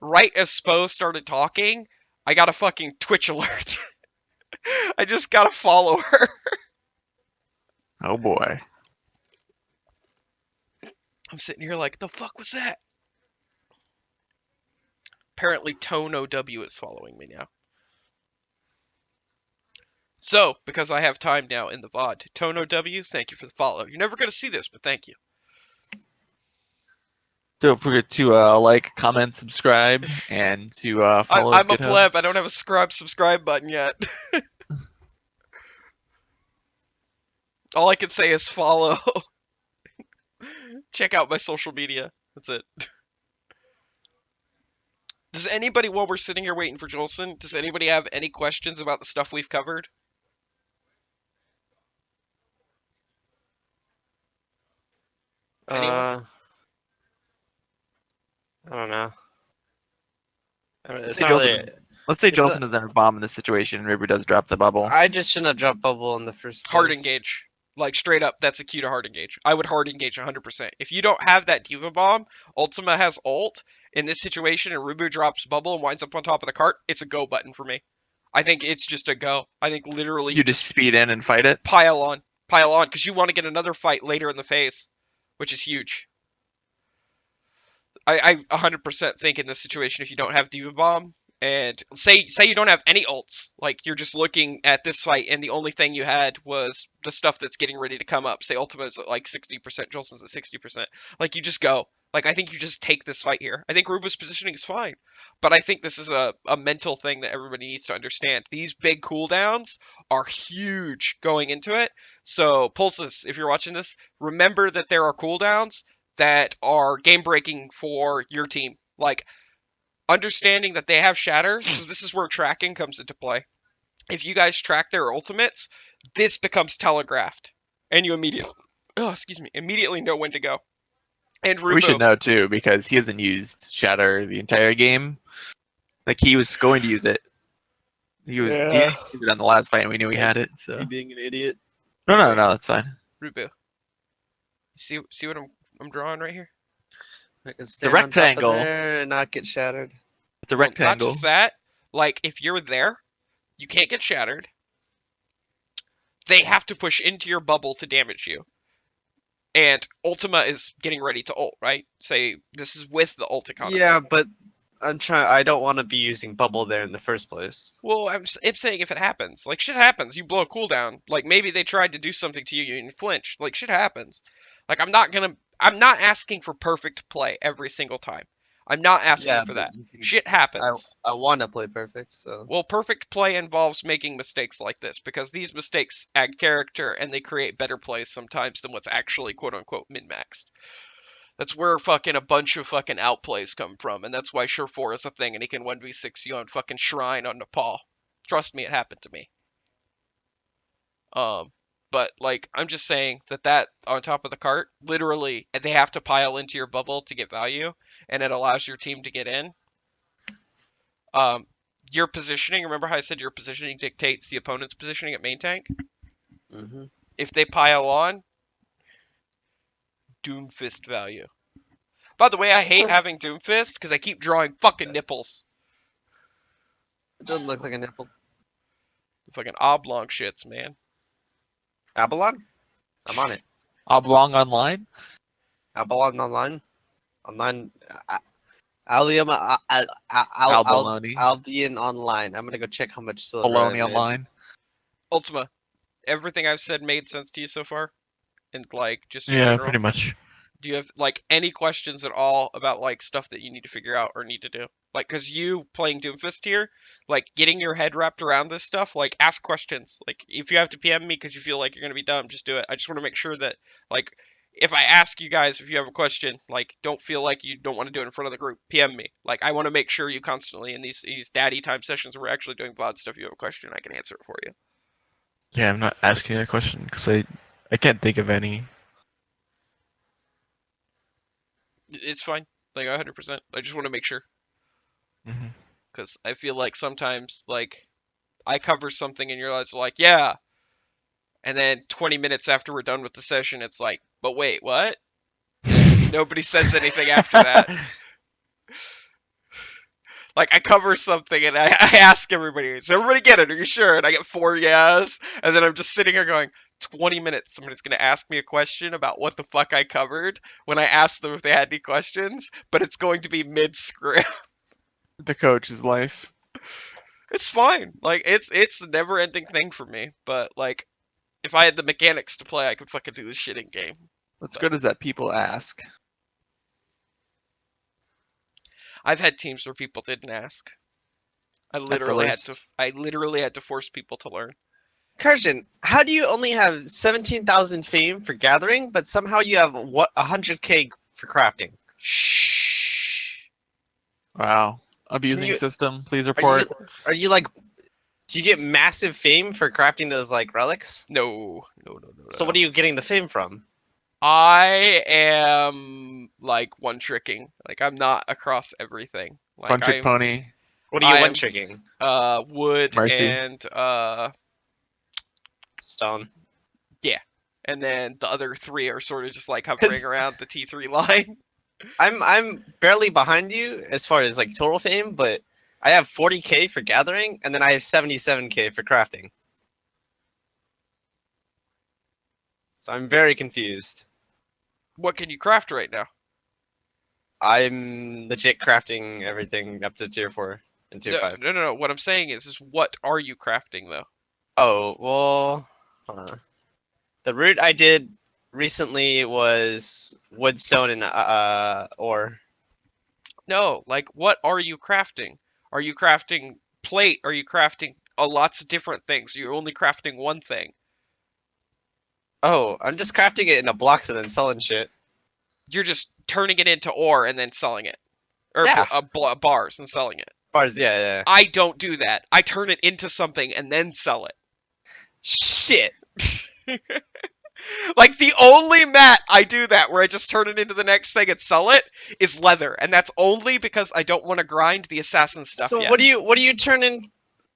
Right as Spo started talking, I got a fucking Twitch alert. I just got to follow her. Oh boy. I'm sitting here like, the fuck was that? Apparently Tone OW is following me now. So, because I have time now in the VOD, Tone OW, thank you for the follow. You're never going to see this, but thank you. Don't forget to like, comment, subscribe, and to follow us. I'm a pleb. I don't have a subscribe button yet. All I can say is follow. Check out my social media. That's it. Does anybody, while we're sitting here waiting for Jolson, does anybody have any questions about the stuff we've covered? Anyone? I don't know. Let's say Jolson doesn't have a bomb in this situation, and River does drop the bubble. I just shouldn't have dropped bubble in the first place. Hard engage. Like, straight up, that's a cue to hard engage. I would hard engage 100%. If you don't have that Diva Bomb, Ultima has ult. In this situation, and Rubu drops bubble and winds up on top of the cart, it's a go button for me. I think it's just a go. I think literally You just speed in and fight it? Pile on, because you want to get another fight later in the phase, which is huge. I 100% think in this situation, if you don't have Diva Bomb, and say you don't have any ults, like you're just looking at this fight, and the only thing you had was the stuff that's getting ready to come up. Say Ultima's at like 60%, Jolson's at 60%. Like, you just go. Like, I think you just take this fight here. I think Ruba's positioning is fine, but I think this is a mental thing that everybody needs to understand. These big cooldowns are huge going into it. So, Pulses, if you're watching this, remember that there are cooldowns that are game breaking for your team. Like, understanding that they have shatter, so this is where tracking comes into play. If you guys track their ultimates, this becomes telegraphed, and you immediately know when to go. And Rubo, We should know too, because he hasn't used shatter the entire game. Like, he was going to use it. He was using it on the last fight, and we knew he had it. So You being an idiot. no, that's fine. Rubo, see what I'm drawing right here? I can The rectangle. And not get shattered. It's a Well, rectangle. not just that. Like, if you're there, you can't get shattered. They have to push into your bubble to damage you. And Ultima is getting ready to ult, right? Say this is with the ult economy. Yeah, but I don't want to be using bubble there in the first place. Well, I'm saying if it happens. Like, shit happens. You blow a cooldown. Like, maybe they tried to do something to you and you flinch. Like, shit happens. Like, I'm not asking for perfect play every single time. I'm not asking for that. Shit happens. I want to play perfect, so. Well, perfect play involves making mistakes like this, because these mistakes add character and they create better plays sometimes than what's actually quote-unquote min-maxed. That's where fucking a bunch of fucking outplays come from, and that's why Sure4 is a thing, and he can 1v6 you on fucking Shrine on Nepal. Trust me, it happened to me. But, like, I'm just saying that on top of the cart, literally, they have to pile into your bubble to get value, and it allows your team to get in. Your positioning, remember how I said your positioning dictates the opponent's positioning at main tank? Mm-hmm. If they pile on, doomfist value. By the way, I hate having doomfist because I keep drawing fucking nipples. It doesn't look like a nipple. Fucking oblong shits, man. Abalon? I'm on it. Oblong online? Abalon online? Online. Albion, Albaloney. Albion Online. I'm gonna go check how much silver. Baloney I made. online. Ultima, everything I've said made sense to you so far? And like just in Yeah, general? pretty much. Do you have like any questions at all about like stuff that you need to figure out or need to do? Like, cause you playing Doomfist here, like getting your head wrapped around this stuff, like ask questions. Like if you have to PM me because you feel like you're gonna be dumb, just do it. I just want to make sure that like if I ask you guys if you have a question, like don't feel like you don't want to do it in front of the group. PM me. Like I want to make sure you constantly in these daddy time sessions where we're actually doing VOD stuff. You have a question, I can answer it for you. Yeah, I'm not asking a question because I can't think of any. It's fine. Like 100%. I just want to make sure. Hmm. Because I feel like sometimes, like, I cover something and you're like, yeah. And then 20 minutes after we're done with the session, it's like, but wait, what? And nobody says anything after that. Like, I cover something and I ask everybody, does everybody get it? Are you sure? And I get 4 yes. And then I'm just sitting here going, 20 minutes, somebody's going to ask me a question about what the fuck I covered when I asked them if they had any questions, but it's going to be mid-script. The coach's life. It's fine. Like it's a never-ending thing for me. But like, if I had the mechanics to play, I could fucking do this shit in game. What's good is that people ask. I've had teams where people didn't ask. I the literally had worst. to. I literally had to force people to learn. Kurjun, how do you only have 17,000 fame for gathering, but somehow you have 100k for crafting? Shh. Wow. Abusing you- system. Please report. Are you like? Do you get massive fame for crafting those like relics? No. So what are you getting the fame from? I am like one tricking. Like I'm not across everything. Like One trick I'm pony. What are you I am- one tricking? wood Mercy. and Stone. and then the other 3 are sort of just like hovering 'Cause- around the T3 line. I'm barely behind you as far as like total fame, but I have 40k for gathering, and then I have 77k for crafting. So I'm very confused. What can you craft right now? I'm legit crafting everything up to tier 4 and tier 5. No. What I'm saying is what are you crafting though? Oh, well, hold on. The route I did recently was wood, stone, and ore. No, like what are you crafting? Are you crafting plate? Are you crafting lots of different things? You're only crafting one thing. Oh, I'm just crafting it in a blocks and then selling shit. You're just turning it into ore and then selling it, or Yeah. bars and selling it. Bars, yeah. I don't do that. I turn it into something and then sell it. Shit. Like the only mat I do that where I just turn it into the next thing and sell it is leather, and that's only because I don't want to grind the assassin stuff So yet. what do you turn in?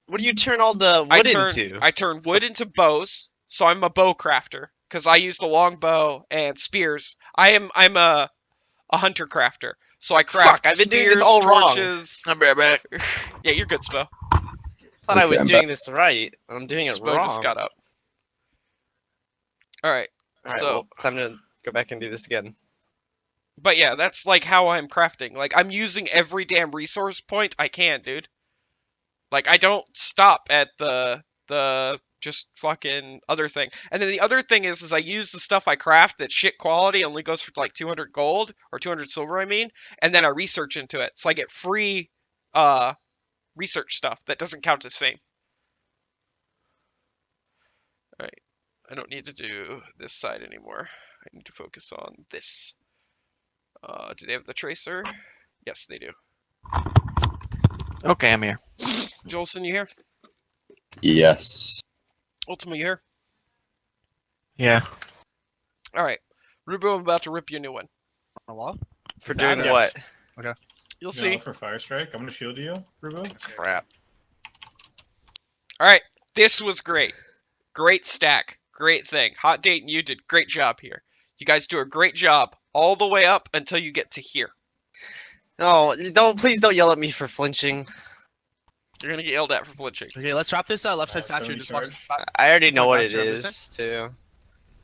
What do you turn all the wood into? I turn wood into bows, so I'm a bow crafter because I use the long bow and spears. I'm a hunter crafter, so I craft Fuck, I've been spears, doing this all wrong. torches. I'll be right back. Yeah, you're good, Spo. Thought I Okay, was I'm doing this right. I'm doing it Spo wrong. just got up. All right. Alright, So, well, time to go back and do this again. but yeah, that's like how I'm crafting. Like I'm using every damn resource point I can, dude. Like I don't stop at the just fucking other thing. And then the other thing is I use the stuff I craft that shit quality only goes for like 200 gold or 200 silver, I mean, and then I research into it. So I get free research stuff that doesn't count as fame. All right. I don't need to do this side anymore. I need to focus on this. Do they have the tracer? Yes, they do. Okay, I'm here. Jolson, you here? Yes. Ultima, you here? Yeah. All right. Rubo, I'm about to rip you a new one. For doing Yeah. what? You'll You see. know, for Fire Strike, I'm gonna shield you, Rubo. Crap. All right. This was great. Great stack. Great thing. Hot Date and you did great job here. You guys do a great job all the way up until you get to here. No, please don't yell at me for flinching. You're gonna get yelled at for flinching. Okay, let's wrap this left side statue. 70 Just watch. charge. I already know what it Faster, is, too.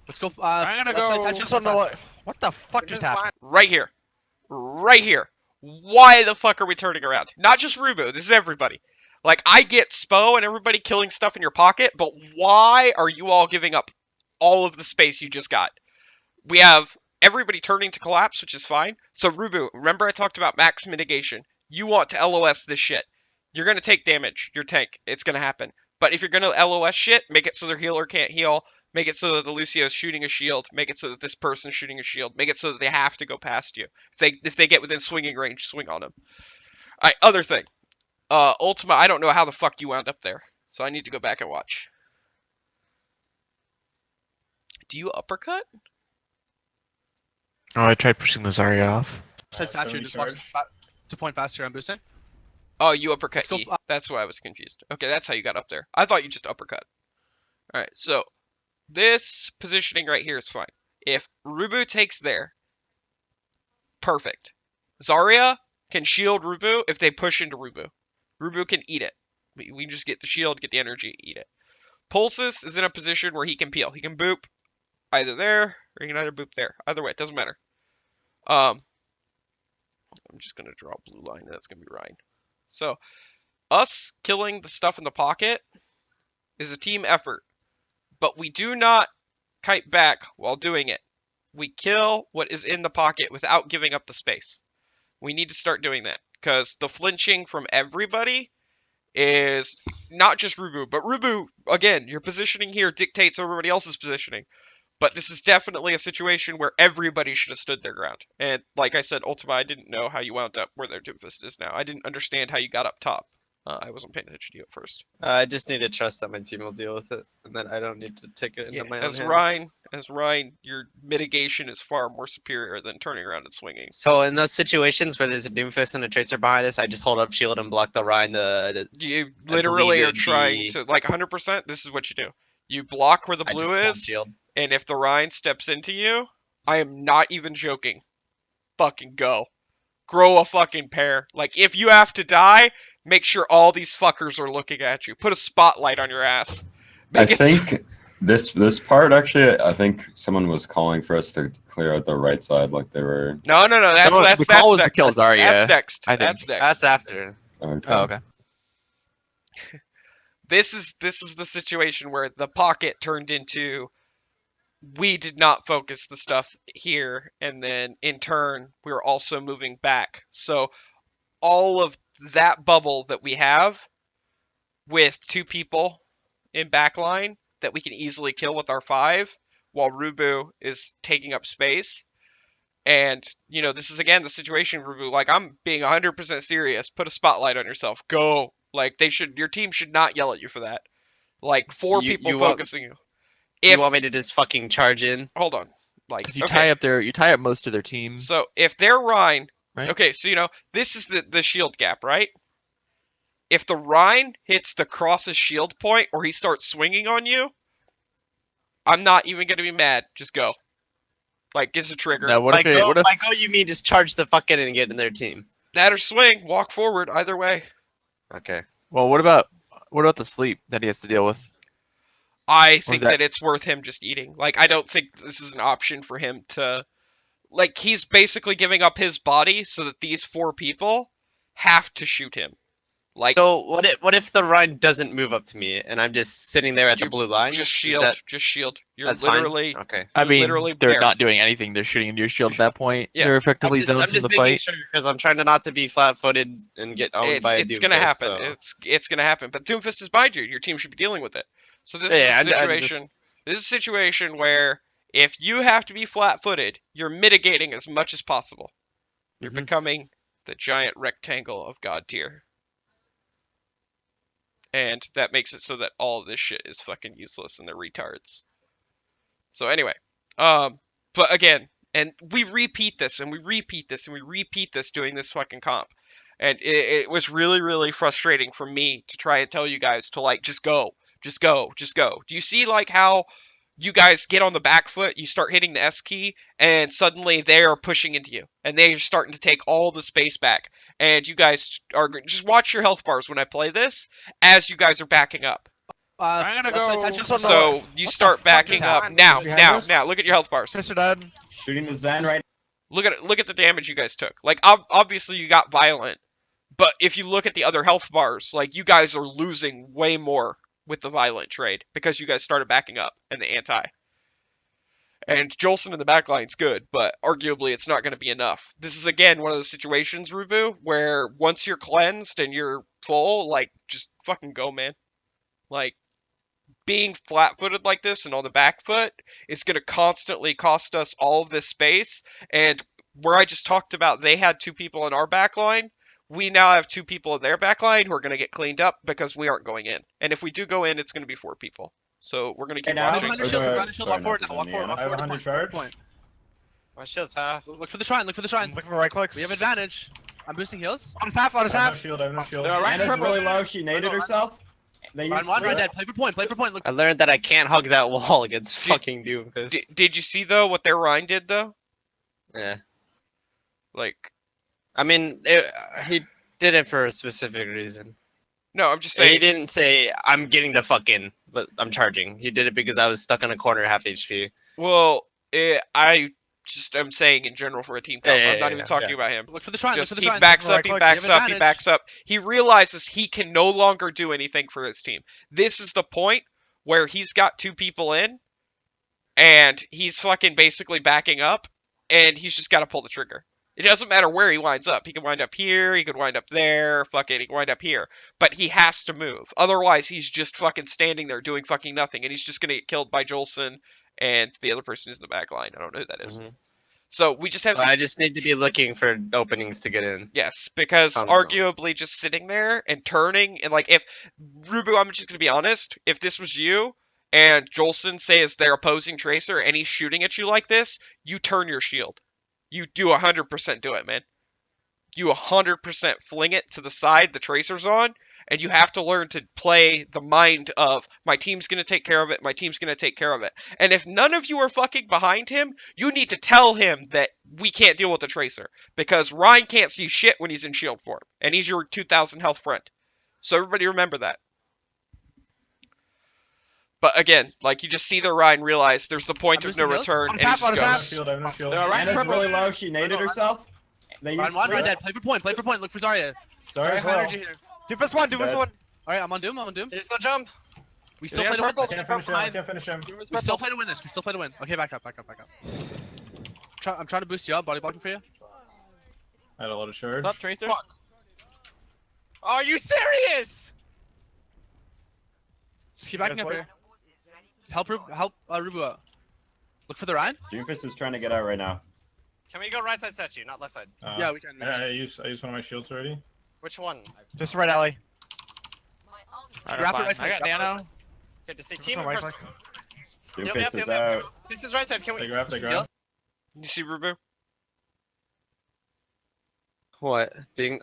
Let's go. I'm gonna left side go- statue, Just don't know what the fuck just Just happened. Right here. right here. Why the fuck are we turning around? Not just Rubu, this is everybody. Like, I get Spo and everybody killing stuff in your pocket, but why are you all giving up all of the space you just got? We have everybody turning to collapse, which is fine. So, Rubu, remember I talked about max mitigation. You want to LOS this shit. You're going to take damage, your tank. It's going to happen. But if you're going to LOS shit, make it so their healer can't heal. Make it so that the Lucio is shooting a shield. Make it so that this person's shooting a shield. Make it so that they have to go past you. If they get within swinging range, swing on them. Alright, other thing. Ultima, I don't know how the fuck you wound up there. So I need to go back and watch. Do you uppercut? Oh, I tried pushing the Zarya off. Said Satcher just walks to point faster. I'm boosting. Oh, you uppercut Let's E. go. That's why I was confused. Okay, that's how you got up there. I thought you just uppercut. Alright, so this positioning right here is fine. If Rubu takes there, perfect. Zarya can shield Rubu if they push into Rubu. Rubu can eat it. We just get the shield, get the energy, eat it. Pulsus is in a position where he can peel. He can boop either there, or he can either boop there. Either way, it doesn't matter. I'm just going to draw a blue line, and that's going to be Ryan. So, us killing the stuff in the pocket is a team effort. But we do not kite back while doing it. We kill what is in the pocket without giving up the space. We need to start doing that. Because the flinching from everybody is not just Rubu. But Rubu, again, your positioning here dictates everybody else's positioning. But this is definitely a situation where everybody should have stood their ground. And like I said, Ultima, I didn't know how you wound up where their Doomfist is now. I didn't understand how you got up top. I wasn't paying attention to you at first. I just need to trust that my team will deal with it, and that I don't need to take it into my own hands. As Ryan, your mitigation is far more superior than turning around and swinging. So in those situations where there's a Doomfist and a Tracer behind us, I just hold up shield and block the Ryan. You literally are trying to, like 100%, this is what you do. You block where the blue is, and if the Ryan steps into you, I am not even joking. Fucking go. Grow a fucking pair. Like, if you have to die, make sure all these fuckers are looking at you. Put a spotlight on your ass. I think this part, actually, I think someone was calling for us to clear out the right side like they were... No, that's next. To kill Zarya, That's next. I think. That's next. That's after. Okay. Oh, okay. This is the situation where the pocket turned into... We did not focus the stuff here, and then in turn, we were also moving back. So all of that bubble that we have with 2 people in backline that we can easily kill with our 5, while Rubu is taking up space. And, you know, this is again the situation, Rubu. Like, I'm being 100% serious. Put a spotlight on yourself. Go. Like, your team should not yell at you for that. Like, 4 people focusing you. You want me to just fucking charge in? Hold on. Like, You tie up most of their team. So if they're Rhine, right? Okay, so you know, this is the shield gap, right? If the Rhine hits the cross's shield point or he starts swinging on you, I'm not even gonna be mad. Just go. Like, gets a trigger. Now, what if By go, you mean just charge the fuck in and get in their team? That or swing, walk forward, either way. Okay. Well, what about the sleep that he has to deal with? I think that it's worth him just eating. Like, I don't think this is an option for him to... Like, he's basically giving up his body so that these 4 people have to shoot him. Like, so what if the Rhine doesn't move up to me and I'm just sitting there at the blue line? Just shield. Just shield. You're literally... Fine? Okay. I mean, literally they're there. not doing anything. They're shooting into your shield at that point. Yeah. They're effectively zoned I'm from just the making fight. sure because I'm trying not to be flat-footed and get owned by a It's Doomfist, gonna happen. So. It's gonna happen. But Doomfist is behind you. Your team should be dealing with it. So this is a situation. This is a situation where if you have to be flat-footed, you're mitigating as much as possible. You're becoming the giant rectangle of God tier. And that makes it so that all of this shit is fucking useless and they're retards. So anyway, but again, and we repeat this and we repeat this and we repeat this doing this fucking comp. And it was really, really frustrating for me to try and tell you guys to, like, just go. Just go. Just go. Do you see, like, how you guys get on the back foot, you start hitting the S key, and suddenly they are pushing into you. And they're starting to take all the space back. And you guys are... Just watch your health bars when I play this, as you guys are backing up. I'm gonna go. So you start backing up. Now. Look at your health bars. Shooting the Zen right Look at it, look at the damage you guys took. Like obviously you got violent, but if you look at the other health bars, like you guys are losing way more with the violent trade because you guys started backing up and the anti. And Jolson in the back line's good, but arguably it's not going to be enough. This is again one of those situations, Rubu, where once you're cleansed and you're full, like just fucking go, man. Like being flat-footed like this and on the back foot is going to constantly cost us all of this space. And where I just talked about they had 2 people in our back line, we now have 2 people in their back line who are going to get cleaned up because we aren't going in. And if we do go in, it's going to be 4 people. So we're going to keep now- watching. Behind your shield, behind your shield, Sorry, walk forward not now, walk presenting forward, Anna. walk I have forward. 100 to charge. point. My shield's half. Look for the shrine, look for the shrine. Looking for right clicks. We have advantage. I'm boosting heals. On his half, on his I have no half. shield. I have no shield. They're right Anna's purple. really low. She naded herself. They Ryan used 1, Ryan to- dead. Play for point, play for point. Look. I learned that I can't hug that wall against fucking Doomfist. Did you see though what their Rhine did though? Yeah. Like, I mean, he did it for a specific reason. no, I'm just He saying. didn't say, I'm getting the fuck in, but I'm charging. He did it because I was stuck in a corner half HP. Well, I just am saying in general for a team comp. I'm not even talking about him. Look for the shrine, look Just for the he shrine. backs Right up, he click, backs you have up, he advantage. backs up. He realizes he can no longer do anything for his team. This is the point where he's got 2 people in, and he's fucking basically backing up, and he's just got to pull the trigger. It doesn't matter where he winds up. He can wind up here, he could wind up there, fucking, he can wind up here. But he has to move. Otherwise, he's just fucking standing there doing fucking nothing, and he's just gonna get killed by Jolson and the other person who's in the back line. I don't know who that is. Mhm. So we just have So to I just need to be looking for openings to get in. Yes, because Constantly. arguably just sitting there and turning and like if Rubu, I'm just gonna be honest, if this was you and Jolson says their opposing tracer and he's shooting at you like this, you turn your shield. You do 100% do it, man. You 100% fling it to the side the tracer's on, and you have to learn to play the mind of my team's gonna take care of it, my team's gonna take care of it. And if none of you are fucking behind him, you need to tell him that we can't deal with the tracer. Because Ryan can't see shit when he's in shield form, and he's your 2,000 health friend. So everybody remember that. But again, like you just see the Ryan realize there's the point I'm of no boosting heals. return, On and he tap, just on I have no goes. shield. I have no shield. They're right Anna's purple. really low. She naded herself. They Ryan used 1, Ryan to- dead. Play for point, play for point. Look for Zarya. Sorry, Zarya as high well. energy here. Do first one, do first Dead. one. Alright, I'm on Doom, I'm on Doom. He's no jump. We still Yeah, play to win. purple. I can't finish him. I can't finish him. We still play to win this. We still play to win. Okay, back up, back up, back up. I'm trying to boost you up, body blocking for you. I had a lot of charge. What's up, Tracer? Fuck. Are you serious? Just keep backing Yes, up what? here. Help Rubu out. Look for the Ryan. Doomfist is trying to get out right now. Can we go right side statue, not left side? Yeah, we can. I used one of my shields already. Which one? Just right alley. Alright, Grab it fine. right side, I got grab it right nano. side. Okay, to see Just team on in right person. Doomfist Yep, is yep, out. yep. This is right side. Can They we? grab. They grab. You see Rubu? What?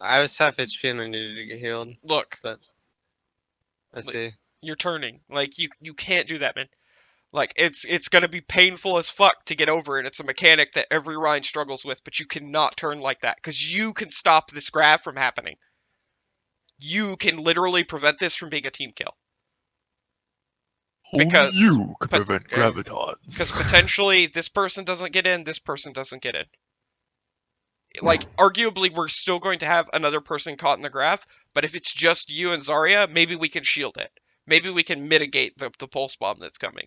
I was half HP and I needed to get healed. Look, I see. you're turning. Like you can't do that, man. Like it's gonna be painful as fuck to get over, and it's a mechanic that every Ryan struggles with. But you cannot turn like that because you can stop this grab from happening. You can literally prevent this from being a team kill. Because you could but- prevent yeah. gravitas. Because potentially this person doesn't get in, this person doesn't get in. Like, arguably, we're still going to have another person caught in the graph, but if it's just you and Zarya, maybe we can shield it. Maybe we can mitigate the pulse bomb that's coming.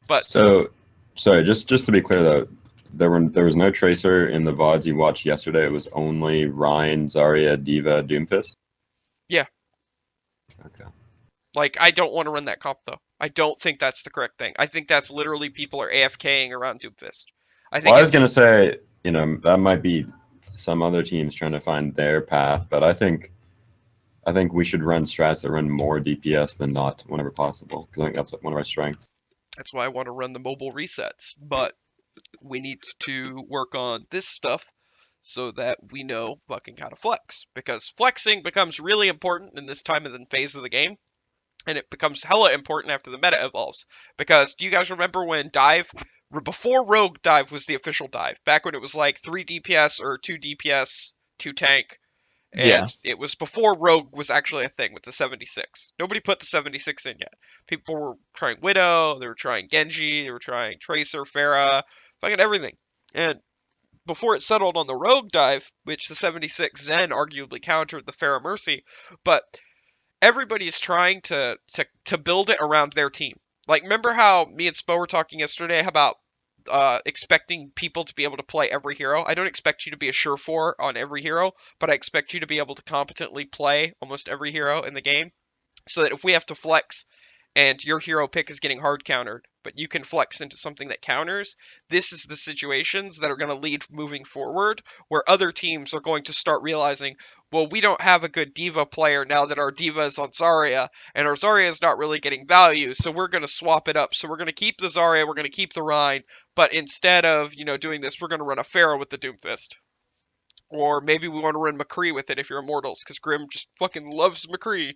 But So, sorry, just to be clear though, there was no tracer in the VODs you watched yesterday. It was only Ryan, Zarya, Diva, Doomfist. Yeah. Okay. like, I don't want to run that comp though. I don't think that's the correct thing. I think that's literally people are AFKing around Doomfist. I think Well, I was it's- gonna say, that might be some other teams trying to find their path, but I think we should run strats that run more DPS than not whenever possible, because I think that's one of our strengths. That's why I want to run the mobile resets, but we need to work on this stuff so that we know fucking how to flex, because flexing becomes really important in this time of the phase of the game, and it becomes hella important after the meta evolves. Because do you guys remember when dive, before Rogue dive was the official dive, back when it was like 3 DPS or 2 DPS, 2 tank, and Yeah. it was before Rogue was actually a thing with the 76. Nobody put the 76 in yet. People were trying Widow, they were trying Genji, they were trying Tracer, Pharah, fucking everything. And before it settled on the rogue dive, which the 76 Zen arguably countered the Pharah Mercy, but everybody's trying to build it around their team. Like, remember how me and Spo were talking yesterday about expecting people to be able to play every hero? I don't expect you to be a sure 4 on every hero, but I expect you to be able to competently play almost every hero in the game, so that if we have to flex and your hero pick is getting hard countered, but you can flex into something that counters, this is the situations that are going to lead moving forward, where other teams are going to start realizing, well, we don't have a good D.Va player now that our D.Va is on Zarya, and our Zarya is not really getting value, so we're going to swap it up. So we're going to keep the Zarya, we're going to keep the Rein, but instead of, doing this, we're going to run a Pharah with the Doomfist. Or maybe we want to run McCree with it if you're Immortals, because Grim just fucking loves McCree.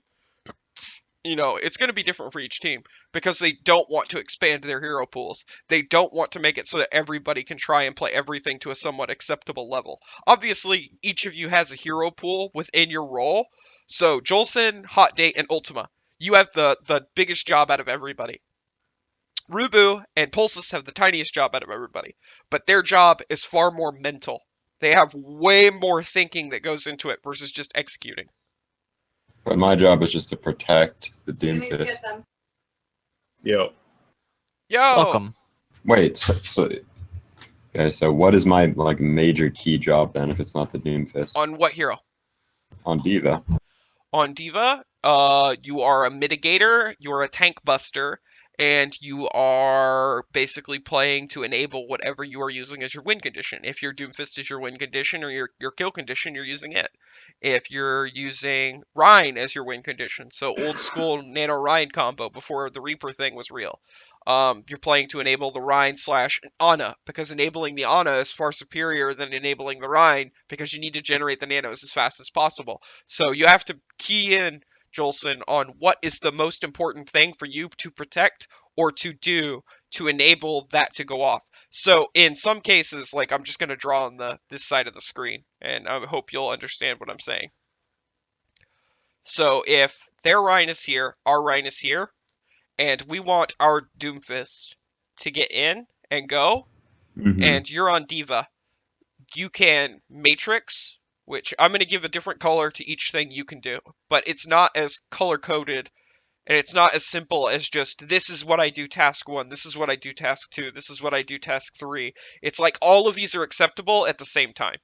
It's going to be different for each team because they don't want to expand their hero pools. They don't want to make it so that everybody can try and play everything to a somewhat acceptable level. Obviously, each of you has a hero pool within your role. So, Jolson, Hot Date, and Ultima, you have the biggest job out of everybody. Rubu and Pulsus have the tiniest job out of everybody, but their job is far more mental. They have way more thinking that goes into it versus just executing. But my job is just to protect the Doomfist. Yo. Welcome. Wait, okay, so what is my major key job then if it's not the Doomfist? On what hero? On D.Va. On D.Va, you are a mitigator, you are a tank buster, and you are basically playing to enable whatever you are using as your win condition. If your Doomfist is your win condition or your kill condition, you're using it. If you're using Rein as your win condition, so old school Nano Rein combo before the Reaper thing was real. You're playing to enable the Rein / Ana, because enabling the Ana is far superior than enabling the Rein, because you need to generate the nanos as fast as possible. So you have to key in, Jolson, on what is the most important thing for you to protect or to do to enable that to go off. So in some cases, I'm just going to draw on this side of the screen, and I hope you'll understand what I'm saying. So if their Rein is here, our Rein is here, and we want our Doomfist to get in and go, and you're on D.Va, you can Matrix, which I'm going to give a different color to each thing you can do, but it's not as color-coded, and it's not as simple as just, this is what I do task 1, this is what I do task 2, this is what I do task 3. It's like all of these are acceptable at the same time.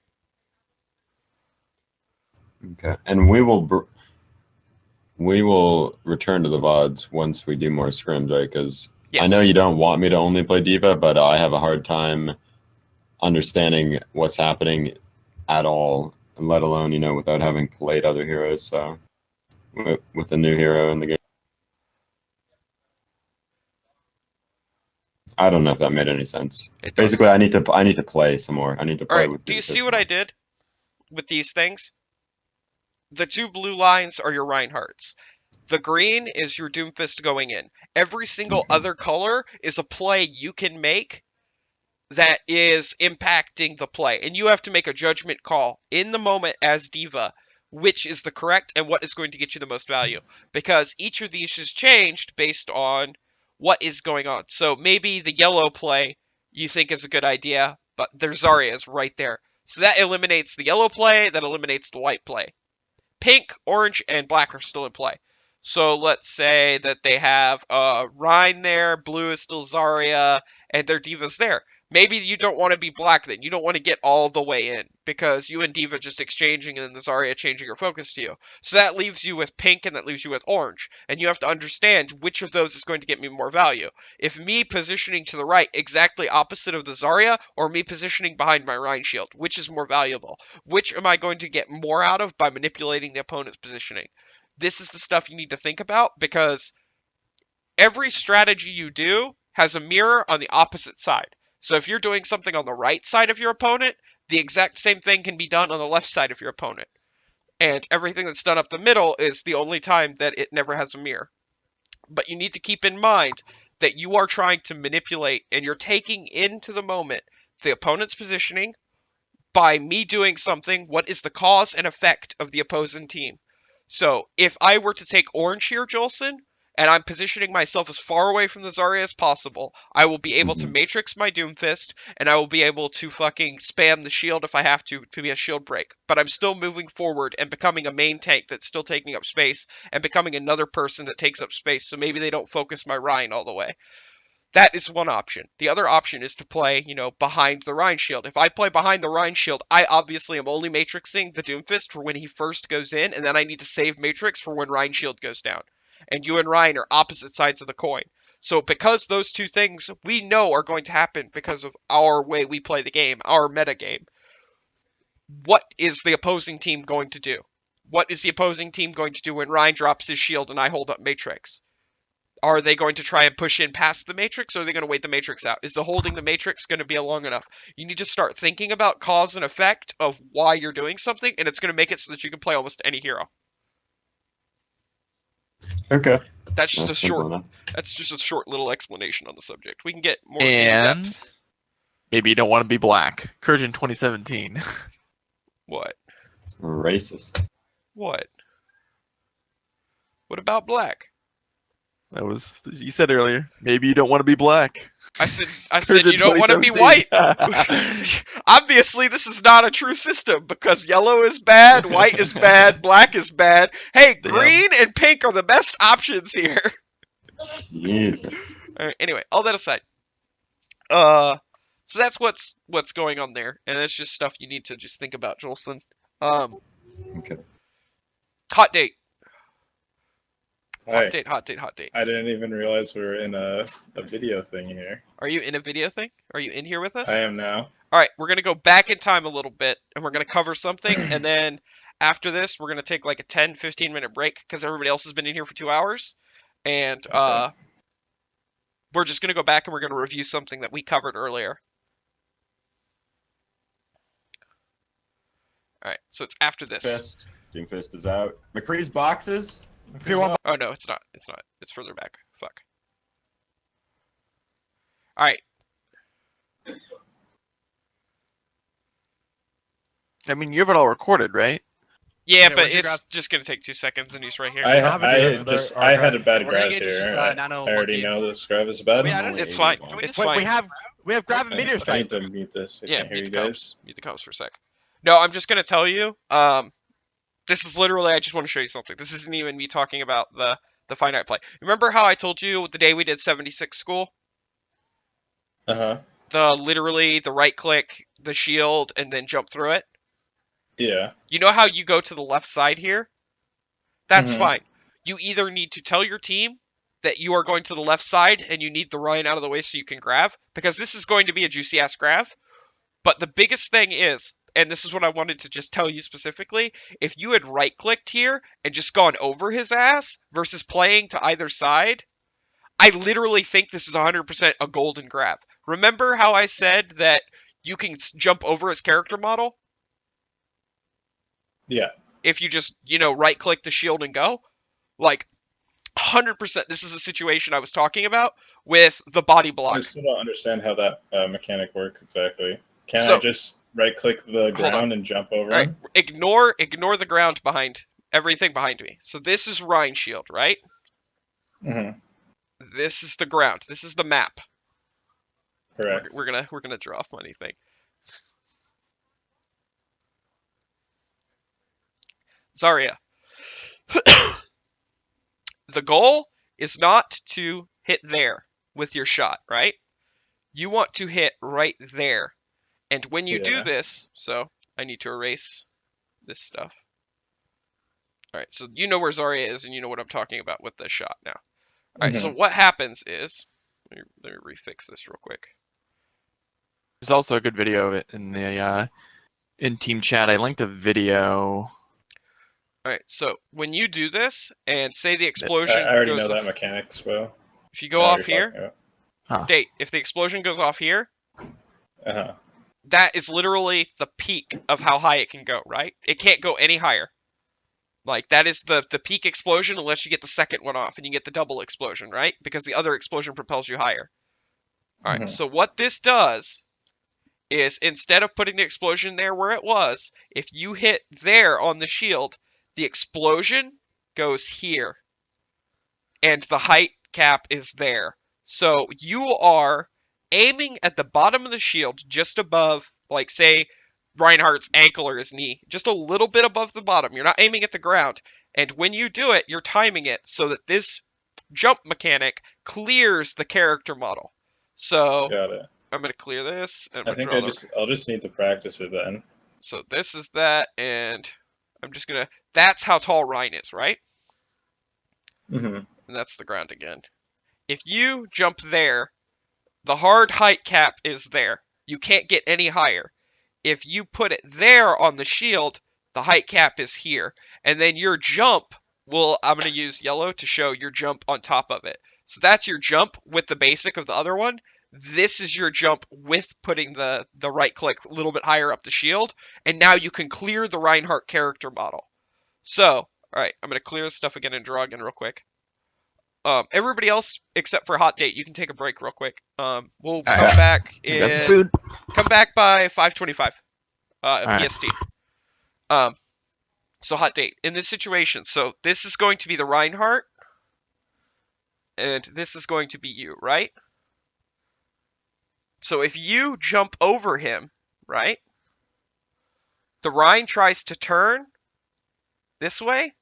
Okay, and we will return to the VODs once we do more scrims, right? Because yes. I know you don't want me to only play D.Va, but I have a hard time understanding what's happening at all, let alone, without having played other heroes. So, with a new hero in the game. I don't know if that made any sense. Basically, I need to play some more. I need to play with. Do you see what I did with these things? The 2 blue lines are your Reinhardts. The green is your Doomfist going in. Every single other color is a play you can make that is impacting the play. And you have to make a judgment call in the moment as D.Va, which is the correct and what is going to get you the most value. Because each of these is changed based on what is going on. So maybe the yellow play you think is a good idea, but their Zarya is right there. So that eliminates the yellow play, that eliminates the white play. Pink, orange, and black are still in play. So let's say that they have Rein there, blue is still Zarya, and their D.Va's there. Maybe you don't want to be black then. You don't want to get all the way in, because you and D.Va just exchanging and then the Zarya changing your focus to you. So that leaves you with pink and that leaves you with orange. And you have to understand which of those is going to get me more value. If me positioning to the right exactly opposite of the Zarya, or me positioning behind my Rein shield, which is more valuable? Which am I going to get more out of by manipulating the opponent's positioning? This is the stuff you need to think about, because every strategy you do has a mirror on the opposite side. So if you're doing something on the right side of your opponent, the exact same thing can be done on the left side of your opponent. And everything that's done up the middle is the only time that it never has a mirror. But you need to keep in mind that you are trying to manipulate and you're taking into the moment the opponent's positioning by me doing something, what is the cause and effect of the opposing team. So if I were to take orange here, Jolson, and I'm positioning myself as far away from the Zarya as possible, I will be able to matrix my Doomfist, and I will be able to fucking spam the shield if I have to be a shield break. But I'm still moving forward and becoming a main tank that's still taking up space, and becoming another person that takes up space, so maybe they don't focus my Rhine all the way. That is one option. The other option is to play, behind the Rhine shield. If I play behind the Rhine shield, I obviously am only matrixing the Doomfist for when he first goes in, and then I need to save matrix for when Rhine shield goes down. And you and Rhine are opposite sides of the coin. So because those two things we know are going to happen because of our way we play the game, our meta game, what is the opposing team going to do? What is the opposing team going to do when Rhine drops his shield and I hold up matrix? Are they going to try and push in past the matrix, or are they going to wait the matrix out? Is the holding the matrix going to be long enough? You need to start thinking about cause and effect of why you're doing something, and it's going to make it so that you can play almost any hero. Okay. That's just simple enough. That's just a short little explanation on the subject. We can get more in depth. And maybe you don't want to be black. Kurjun 2017. What? Racist. What? What about black? That was you said earlier. Maybe you don't want to be black. I said you don't want to be white. Obviously, this is not a true system because yellow is bad, white is bad, black is bad. Hey, green and pink are the best options here. Jesus. All right, anyway, all that aside, so that's what's going on there, and that's just stuff you need to just think about, Jolson. Okay. Hot date. Hi. Hot date. I didn't even realize we were in a video thing here. Are you in a video thing? Are you in here with us? I am now. All right, we're going to go back in time a little bit, and we're going to cover something, and then after this, we're going to take like a 10, 15-minute break, because everybody else has been in here for 2 hours, and we're just going to go back and we're going to review something that we covered earlier. All right, so it's after this. Doomfist is out. McCree's boxes. Oh, no, it's not. It's not. It's further back. Fuck. All right. I mean, you have it all recorded, right? Yeah, but it's just going to take 2 seconds, and he's right here. I had a bad grab here. I already know this grab is bad. It's fine. It's fine. We have grab and meteor strike. I need to mute this. Yeah, mute the comms. Mute the comms for a sec. No, I'm just going to tell you, this is literally, I just want to show you something. This isn't even me talking about the finite play. Remember how I told you the day we did 76 school? Uh-huh. Literally, the right click, the shield, and then jump through it? Yeah. You know how you go to the left side here? That's fine. You either need to tell your team that you are going to the left side and you need the Rhine out of the way so you can grab, because this is going to be a juicy-ass grab. But the biggest thing is, and this is what I wanted to just tell you specifically, if you had right-clicked here and just gone over his ass versus playing to either side, I literally think this is 100% a golden grab. Remember how I said that you can jump over his character model? Yeah. If you just, right-click the shield and go? Like, 100% this is a situation I was talking about with the body block. I still don't understand how that mechanic works exactly. Can I just right-click the ground and jump over? Right. Ignore the ground behind everything behind me. So this is Rhine shield, right? Mm-hmm. This is the ground. This is the map. Correct. We're gonna draw a funny thing. Zarya. The goal is not to hit there with your shot, right? You want to hit right there. And when you do this, so I need to erase this stuff. All right, so you know where Zarya is, and you know what I'm talking about with this shot now. All right, so what happens is, let me refix this real quick. There's also a good video of it in the in team chat. I linked a video. All right, so when you do this, and say the explosion I already goes know that off, mechanics well. If you go off here, Date, if the explosion goes off here, that is literally the peak of how high it can go, right? It can't go any higher. Like, that is the peak explosion unless you get the second one off and you get the double explosion, right? Because the other explosion propels you higher. All right, so what this does is instead of putting the explosion there where it was, if you hit there on the shield, the explosion goes here. and the height cap is there. So you are aiming at the bottom of the shield, just above, like, say, Reinhardt's ankle or his knee, just a little bit above the bottom. You're not aiming at the ground. And when you do it, you're timing it so that this jump mechanic clears the character model. So Got it. I'm going to clear this. And I think I'll just need to practice it then. So this is that, and I'm just going to... That's how tall Rein is, right? Mm-hmm. And that's the ground again. If you jump there, the hard height cap is there. You can't get any higher. If you put it there on the shield, the height cap is here. And then your jump will... I'm going to use yellow to show your jump on top of it. So that's your jump with the basic of the other one. This is your jump with putting the right click a little bit higher up the shield. And now you can clear the Reinhardt character model. So, all right, I'm going to clear this stuff again and draw again real quick. Everybody else except for Hot Date, you can take a break real quick. We'll come back come back by 5:25 PST. So Hot Date in this situation. So this is going to be the Reinhardt, and this is going to be you, right? So if you jump over him, right? The Rein tries to turn this way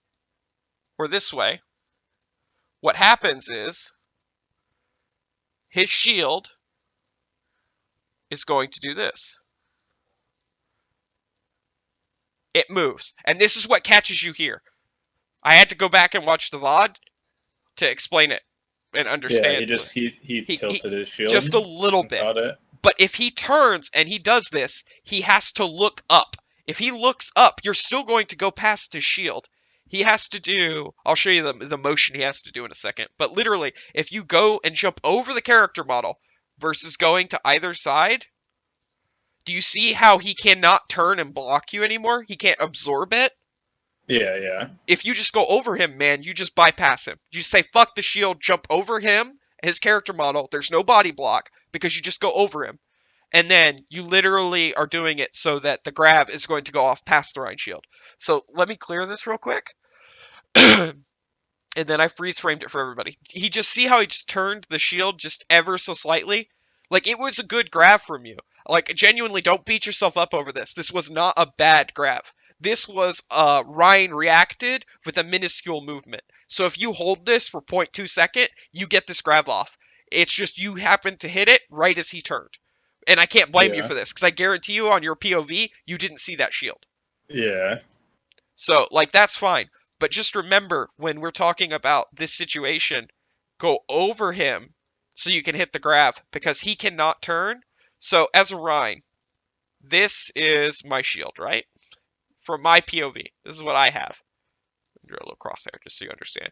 or this way. What happens is his shield is going to do this. It moves. And this is what catches you here. I had to go back and watch the VOD to explain it and understand. Yeah, he tilted his shield. Just a little bit. But if he turns and he does this, he has to look up. If he looks up, you're still going to go past his shield. He has to do... I'll show you the motion he has to do in a second. But literally, if you go and jump over the character model versus going to either side... Do you see how he cannot turn and block you anymore? He can't absorb it? Yeah. If you just go over him, man, you just bypass him. You say, fuck the shield, jump over him, his character model. There's no body block because you just go over him. And then you literally are doing it so that the grab is going to go off past the Rein shield. So let me clear this real quick. And then I freeze framed it for everybody. He just see how he just turned the shield just ever so slightly? Like, it was a good grab from you. Like, genuinely, don't beat yourself up over this. This was not a bad grab. This was Rein reacted with a minuscule movement. So if you hold this for 0.2 second, you get this grab off. It's just you happen to hit it right as he turned. And I can't blame you for this, because I guarantee you on your POV, you didn't see that shield. Yeah. So, like, that's fine. But just remember, when we're talking about this situation, go over him so you can hit the grab, because he cannot turn. So, as a Rein, this is my shield, right? From my POV. This is what I have. Draw a little crosshair just so you understand.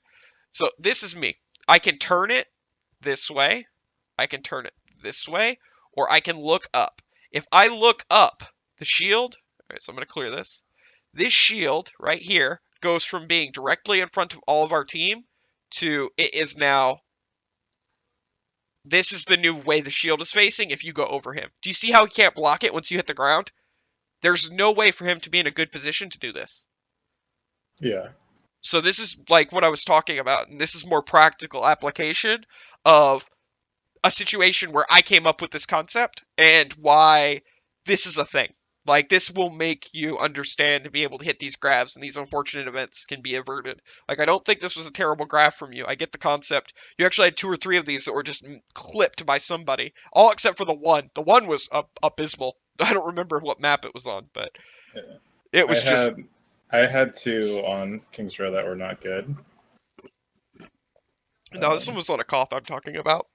So, this is me. I can turn it this way. I can turn it this way. Or I can look up. If I look up, the shield... Alright, so I'm going to clear this. This shield, right here, goes from being directly in front of all of our team to it is now... This is the new way the shield is facing if you go over him. Do you see how he can't block it once you hit the ground? There's no way for him to be in a good position to do this. Yeah. So this is like what I was talking about, and this is more practical application of a situation where I came up with this concept and why this is a thing. Like, this will make you understand and be able to hit these grabs, and these unfortunate events can be averted. Like, I don't think this was a terrible grab from you. I get the concept. You actually had 2 or 3 of these that were just clipped by somebody. All except for the one. The one was abysmal. I don't remember what map it was on, but it was I had 2 on King's Row that were not good. No, this one was on a Koth I'm talking about.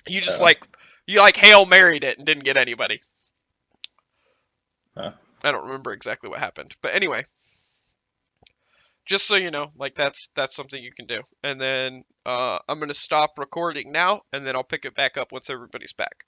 You just you Hail Married it and didn't get anybody. Huh. I don't remember exactly what happened, but anyway, just so you know, like that's something you can do. And then I'm gonna stop recording now, and then I'll pick it back up once everybody's back.